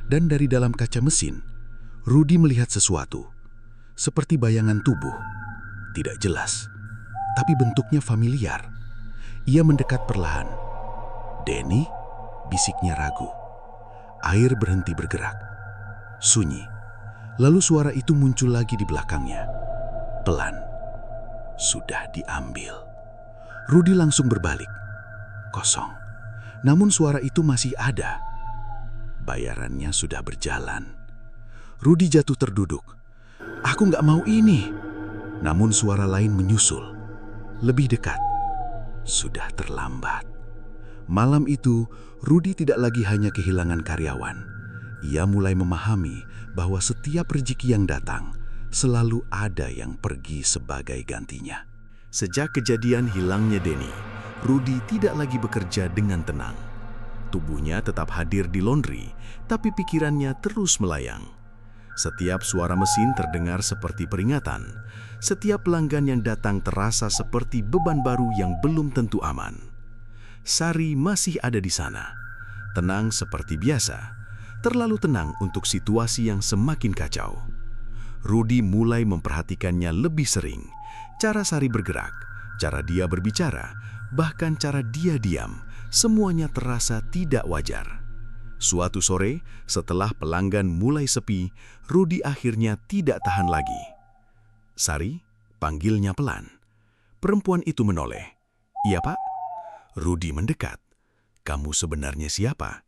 Dan dari dalam kaca mesin, Rudi melihat sesuatu. Seperti bayangan tubuh. Tidak jelas, tapi bentuknya familiar. Ia mendekat perlahan. "Denny?" bisiknya ragu. Air berhenti bergerak. Sunyi. Lalu suara itu muncul lagi di belakangnya. Pelan. "Sudah diambil." Rudi langsung berbalik. Kosong. Namun suara itu masih ada. Bayarannya sudah berjalan. Rudi jatuh terduduk. "Aku nggak mau ini." Namun suara lain menyusul. Lebih dekat. Sudah terlambat. Malam itu, Rudi tidak lagi hanya kehilangan karyawan. Ia mulai memahami bahwa setiap rezeki yang datang, selalu ada yang pergi sebagai gantinya. Sejak kejadian hilangnya Denny, Rudi tidak lagi bekerja dengan tenang. Tubuhnya tetap hadir di laundry, tapi pikirannya terus melayang. Setiap suara mesin terdengar seperti peringatan. Setiap pelanggan yang datang terasa seperti beban baru yang belum tentu aman. Sari masih ada di sana, tenang seperti biasa, terlalu tenang untuk situasi yang semakin kacau. Rudi mulai memperhatikannya lebih sering. Cara Sari bergerak, cara dia berbicara, bahkan cara dia diam, semuanya terasa tidak wajar. Suatu sore, setelah pelanggan mulai sepi, Rudi akhirnya tidak tahan lagi. "Sari," panggilnya pelan. Perempuan itu menoleh. "Iya, Pak." Rudi mendekat. "Kamu sebenarnya siapa?"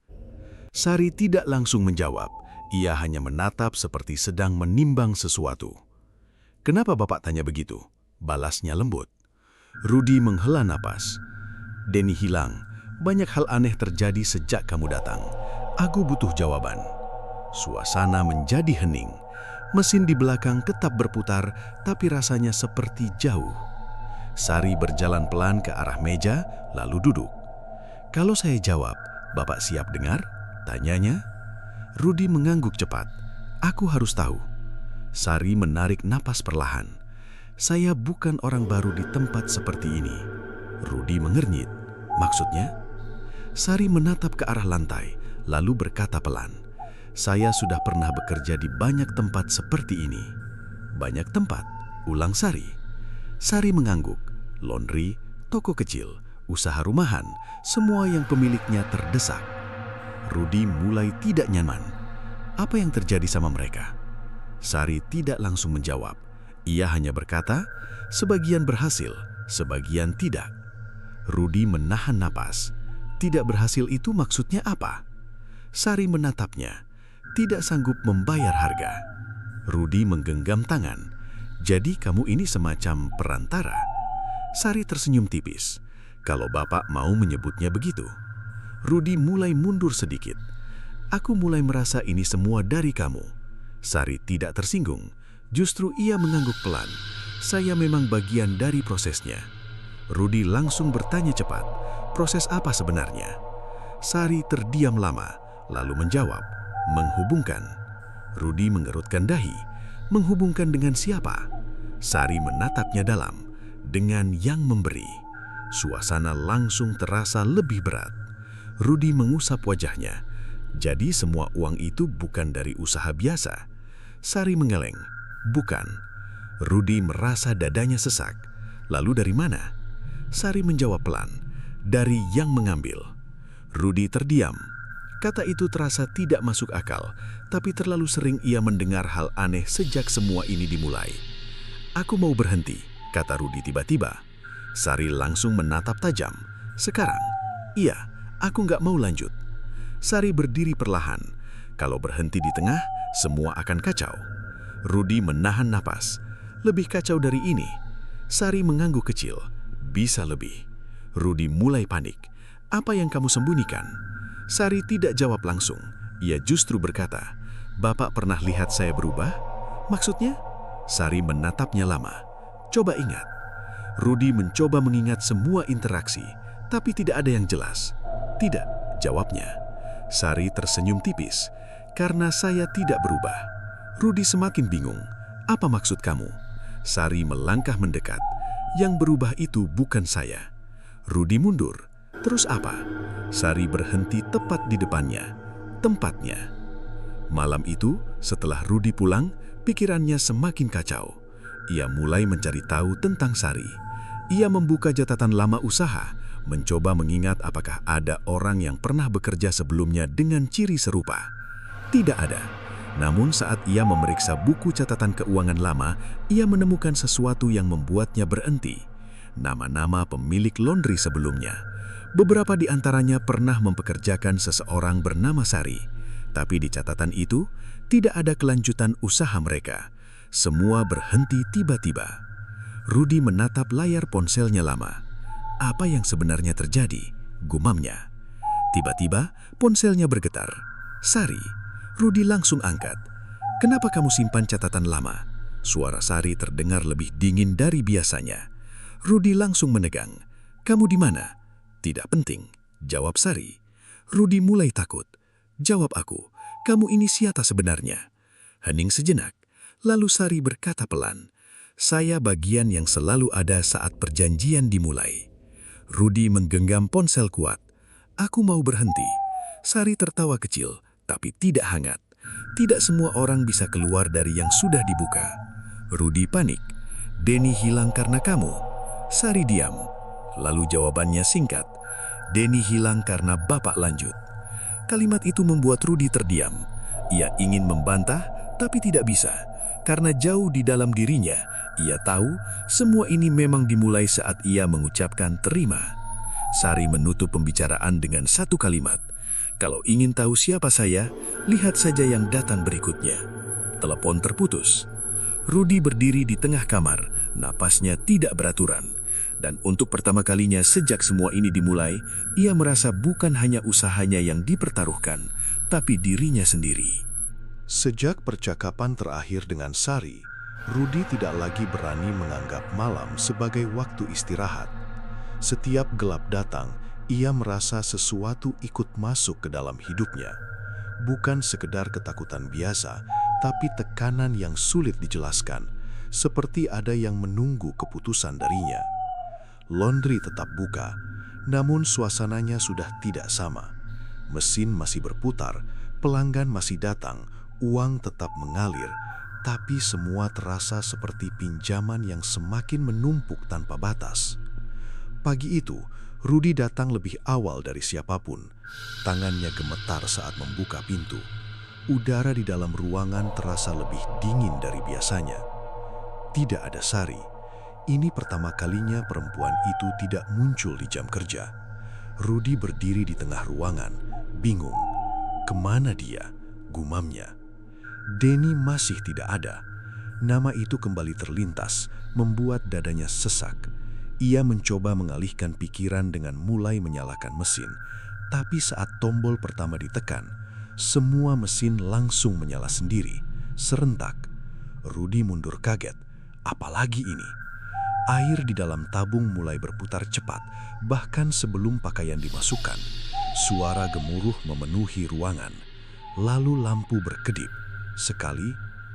Sari tidak langsung menjawab. Ia hanya menatap seperti sedang menimbang sesuatu. "Kenapa Bapak tanya begitu?" balasnya lembut. Rudi menghela napas. "Denny hilang. Banyak hal aneh terjadi sejak kamu datang. Aku butuh jawaban." Suasana menjadi hening. Mesin di belakang tetap berputar, tapi rasanya seperti jauh. Sari berjalan pelan ke arah meja, lalu duduk. "Kalau saya jawab, Bapak siap dengar?" tanyanya. Rudi mengangguk cepat. "Aku harus tahu." Sari menarik napas perlahan. "Saya bukan orang baru di tempat seperti ini." Rudi mengernyit. "Maksudnya?" Sari menatap ke arah lantai. lalu berkata pelan, "Saya sudah pernah bekerja di banyak tempat seperti ini." "Banyak tempat?" ulang Sari. Sari mengangguk. Laundry, toko kecil, usaha rumahan, semua yang pemiliknya terdesak. Rudi mulai tidak nyaman. Apa yang terjadi sama mereka? Sari tidak langsung menjawab. Ia hanya berkata, sebagian berhasil, sebagian tidak. Rudi menahan napas. Tidak berhasil itu maksudnya apa? Sari menatapnya, tidak sanggup membayar harga. Rudi menggenggam tangan. "Jadi kamu ini semacam perantara?" Sari tersenyum tipis. "Kalau Bapak mau menyebutnya begitu." Rudi mulai mundur sedikit. "Aku mulai merasa ini semua dari kamu." Sari tidak tersinggung. Justru ia mengangguk pelan. "Saya memang bagian dari prosesnya." Rudi langsung bertanya cepat, "Proses apa sebenarnya?" Sari terdiam lama, lalu menjawab, "Menghubungkan." Rudi mengerutkan dahi. "Menghubungkan dengan siapa?" Sari menatapnya dalam. "Dengan yang memberi." Suasana langsung terasa lebih berat. Rudi mengusap wajahnya. "Jadi semua uang itu bukan dari usaha biasa?" Sari mengeleng. "Bukan." Rudi merasa dadanya sesak. "Lalu dari mana?" Sari menjawab pelan, "Dari yang mengambil." Rudi terdiam. Kata itu terasa tidak masuk akal, tapi terlalu sering ia mendengar hal aneh sejak semua ini dimulai. "Aku mau berhenti," kata Rudi tiba-tiba. Sari langsung menatap tajam. "Sekarang?" "Iya, aku nggak mau lanjut." Sari berdiri perlahan. Kalau berhenti di tengah, semua akan kacau. Rudi menahan napas. "Lebih kacau dari ini." Sari mengangguk kecil. "Bisa lebih." Rudi mulai panik. "Apa yang kamu sembunyikan?" Sari tidak jawab langsung. Ia justru berkata, "Bapak pernah lihat saya berubah?" "Maksudnya?" Sari menatapnya lama. "Coba ingat." Rudi mencoba mengingat semua interaksi, tapi tidak ada yang jelas. "Tidak," jawabnya. Sari tersenyum tipis. "Karena saya tidak berubah." Rudi semakin bingung. "Apa maksud kamu?" Sari melangkah mendekat. "Yang berubah itu bukan saya." Rudi mundur. "Terus apa?" Sari berhenti tepat di depannya. Tempatnya. Malam itu, setelah Rudi pulang, pikirannya semakin kacau. Ia mulai mencari tahu tentang Sari. Ia membuka catatan lama usaha, mencoba mengingat apakah ada orang yang pernah bekerja sebelumnya dengan ciri serupa. Tidak ada. Namun saat ia memeriksa buku catatan keuangan lama, ia menemukan sesuatu yang membuatnya berhenti. Nama-nama pemilik laundry sebelumnya. Beberapa di antaranya pernah mempekerjakan seseorang bernama Sari. Tapi di catatan itu, tidak ada kelanjutan usaha mereka. Semua berhenti tiba-tiba. Rudi menatap layar ponselnya lama. Apa yang sebenarnya terjadi? Gumamnya. Tiba-tiba, ponselnya bergetar. "Sari." Rudi langsung angkat. "Kenapa kamu simpan catatan lama?" Suara Sari terdengar lebih dingin dari biasanya. Rudi langsung menegang. "Kamu di mana?" "Tidak penting," jawab Sari. Rudi mulai takut. "Jawab aku, kamu ini siapa sebenarnya?" Hening sejenak, lalu Sari berkata pelan, "Saya bagian yang selalu ada saat perjanjian dimulai." Rudi menggenggam ponsel kuat. "Aku mau berhenti." Sari tertawa kecil, tapi tidak hangat. "Tidak semua orang bisa keluar dari yang sudah dibuka." Rudi panik. "Denny hilang karena kamu." Sari diam. Lalu jawabannya singkat, "Denny hilang karena Bapak lanjut." Kalimat itu membuat Rudi terdiam. Ia ingin membantah, tapi tidak bisa. Karena jauh di dalam dirinya, ia tahu semua ini memang dimulai saat ia mengucapkan terima. Sari menutup pembicaraan dengan satu kalimat, "Kalau ingin tahu siapa saya, lihat saja yang datang berikutnya." Telepon terputus. Rudi berdiri di tengah kamar, napasnya tidak beraturan. Dan untuk pertama kalinya sejak semua ini dimulai, ia merasa bukan hanya usahanya yang dipertaruhkan, tapi dirinya sendiri. Sejak percakapan terakhir dengan Sari, Rudi tidak lagi berani menganggap malam sebagai waktu istirahat. Setiap gelap datang, ia merasa sesuatu ikut masuk ke dalam hidupnya. Bukan sekedar ketakutan biasa, tapi tekanan yang sulit dijelaskan, seperti ada yang menunggu keputusan darinya. Laundry tetap buka, namun suasananya sudah tidak sama. Mesin masih berputar, pelanggan masih datang, uang tetap mengalir, tapi semua terasa seperti pinjaman yang semakin menumpuk tanpa batas. Pagi itu, Rudi datang lebih awal dari siapapun. Tangannya gemetar saat membuka pintu. Udara di dalam ruangan terasa lebih dingin dari biasanya. Tidak ada Sari. Ini pertama kalinya perempuan itu tidak muncul di jam kerja. Rudi berdiri di tengah ruangan, bingung. Kemana dia? Gumamnya. Denny masih tidak ada. Nama itu kembali terlintas, membuat dadanya sesak. Ia mencoba mengalihkan pikiran dengan mulai menyalakan mesin. Tapi saat tombol pertama ditekan, semua mesin langsung menyala sendiri, serentak. Rudi mundur kaget. Apalagi ini? Air di dalam tabung mulai berputar cepat, bahkan sebelum pakaian dimasukkan. Suara gemuruh memenuhi ruangan. Lalu lampu berkedip, sekali,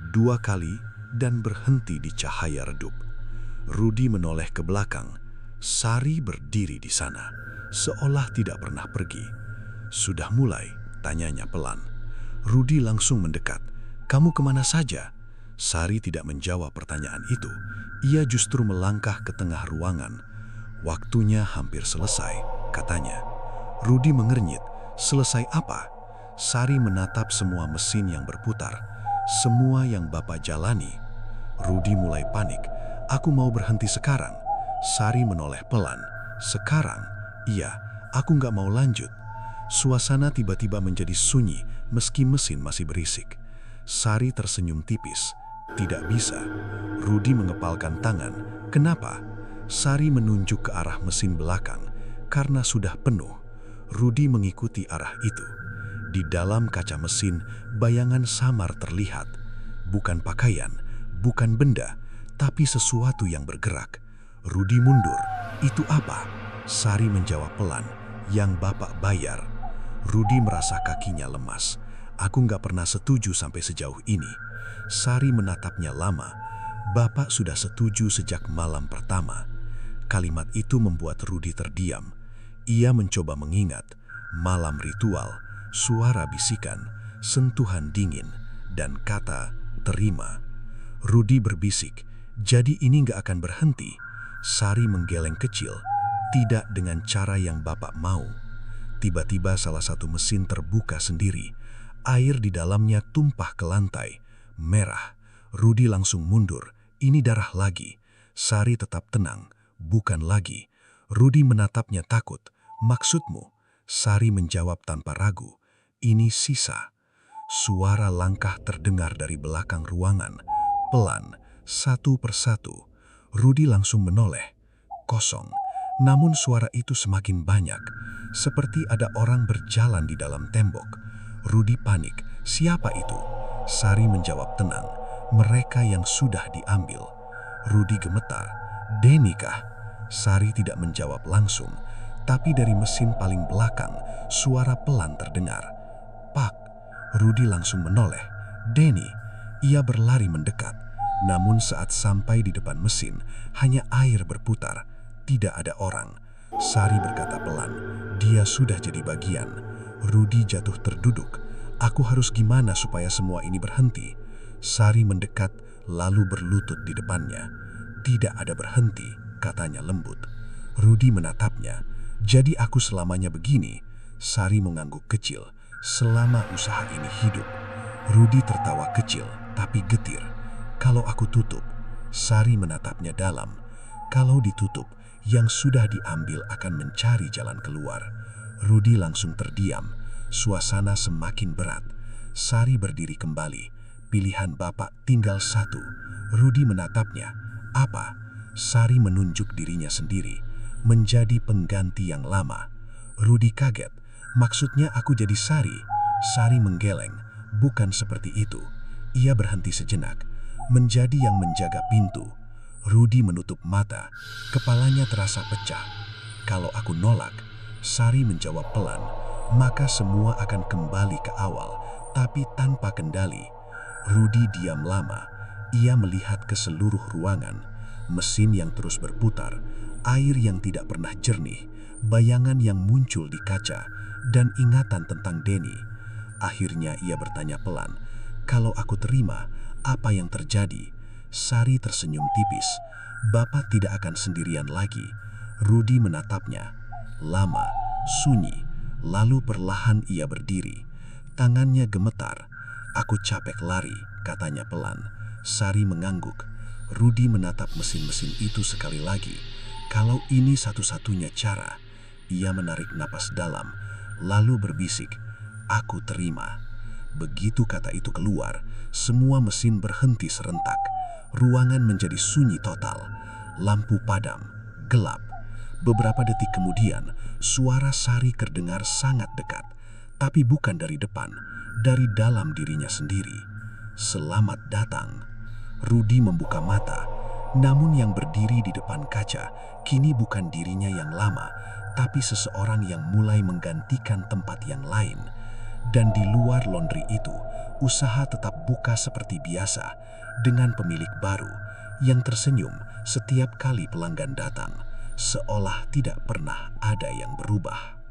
dua kali, dan berhenti di cahaya redup. Rudi menoleh ke belakang. Sari berdiri di sana, seolah tidak pernah pergi. Sudah mulai, tanyanya pelan. Rudi langsung mendekat. Kamu kemana saja? Sari tidak menjawab pertanyaan itu. Ia justru melangkah ke tengah ruangan. Waktunya hampir selesai, katanya. Rudi mengernyit. Selesai apa? Sari menatap semua mesin yang berputar. Semua yang Bapak jalani. Rudi mulai panik. Aku mau berhenti sekarang. Sari menoleh pelan. Sekarang? Iya, aku nggak mau lanjut. Suasana tiba-tiba menjadi sunyi meski mesin masih berisik. Sari tersenyum tipis. Tidak bisa. Rudi mengepalkan tangan. Kenapa? Sari menunjuk ke arah mesin belakang. Karena sudah penuh. Rudi mengikuti arah itu. Di dalam kaca mesin, bayangan samar terlihat. Bukan pakaian, bukan benda, tapi sesuatu yang bergerak. Rudi mundur. Itu apa? Sari menjawab pelan. Yang Bapak bayar. Rudi merasa kakinya lemas. Aku nggak pernah setuju sampai sejauh ini. Sari menatapnya lama. Bapak sudah setuju sejak malam pertama. Kalimat itu membuat Rudi terdiam. Ia mencoba mengingat. Malam ritual, suara bisikan, sentuhan dingin, dan kata terima. Rudi berbisik, jadi ini nggak akan berhenti. Sari menggeleng kecil, tidak dengan cara yang Bapak mau. Tiba-tiba salah satu mesin terbuka sendiri. Air di dalamnya tumpah ke lantai. Merah. Rudi langsung mundur. Ini darah lagi. Sari tetap tenang. Bukan lagi. Rudi menatapnya takut. Maksudmu? Sari menjawab tanpa ragu. Ini sisa. Suara langkah terdengar dari belakang ruangan. Pelan, satu persatu. Rudi langsung menoleh. Kosong. Namun suara itu semakin banyak. Seperti ada orang berjalan di dalam tembok. Rudi panik. Siapa itu? Sari menjawab tenang. Mereka yang sudah diambil. Rudi gemetar. Denny kah? Sari tidak menjawab langsung. Tapi dari mesin paling belakang, suara pelan terdengar. Pak. Rudi langsung menoleh. Denny. Ia berlari mendekat. Namun saat sampai di depan mesin, hanya air berputar. Tidak ada orang. Sari berkata pelan. Dia sudah jadi bagian. Rudi jatuh terduduk. Aku harus gimana supaya semua ini berhenti? Sari mendekat lalu berlutut di depannya. Tidak ada berhenti, katanya lembut. Rudi menatapnya. Jadi aku selamanya begini. Sari mengangguk kecil. Selama usaha ini hidup. Rudi tertawa kecil, tapi getir. Kalau aku tutup, Sari menatapnya dalam. Kalau ditutup, yang sudah diambil akan mencari jalan keluar. Rudi langsung terdiam. Suasana semakin berat. Sari berdiri kembali. Pilihan Bapak tinggal satu. Rudi menatapnya. Apa? Sari menunjuk dirinya sendiri. Menjadi pengganti yang lama. Rudi kaget. Maksudnya aku jadi Sari? Sari menggeleng. Bukan seperti itu. Ia berhenti sejenak. Menjadi yang menjaga pintu. Rudi menutup mata. Kepalanya terasa pecah. Kalau aku nolak, Sari menjawab pelan, maka semua akan kembali ke awal, tapi tanpa kendali. Rudi diam lama. Ia melihat ke seluruh ruangan. Mesin yang terus berputar, air yang tidak pernah jernih, bayangan yang muncul di kaca, dan ingatan tentang Denny. Akhirnya ia bertanya pelan, "Kalau aku terima, apa yang terjadi?" Sari tersenyum tipis. "Bapak tidak akan sendirian lagi." Rudi menatapnya. Lama, sunyi, lalu perlahan ia berdiri. Tangannya gemetar. "Aku capek lari," katanya pelan. Sari mengangguk. Rudi menatap mesin-mesin itu sekali lagi. Kalau ini satu-satunya cara. Ia menarik napas dalam, lalu berbisik, "Aku terima." Begitu kata itu keluar, semua mesin berhenti serentak. Ruangan menjadi sunyi total. Lampu padam, gelap. Beberapa detik kemudian, suara Sari terdengar sangat dekat, tapi bukan dari depan, dari dalam dirinya sendiri. "Selamat datang." Rudi membuka mata, namun yang berdiri di depan kaca kini bukan dirinya yang lama, tapi seseorang yang mulai menggantikan tempat yang lain. Dan di luar laundry itu, usaha tetap buka seperti biasa, dengan pemilik baru yang tersenyum setiap kali pelanggan datang, seolah tidak pernah ada yang berubah.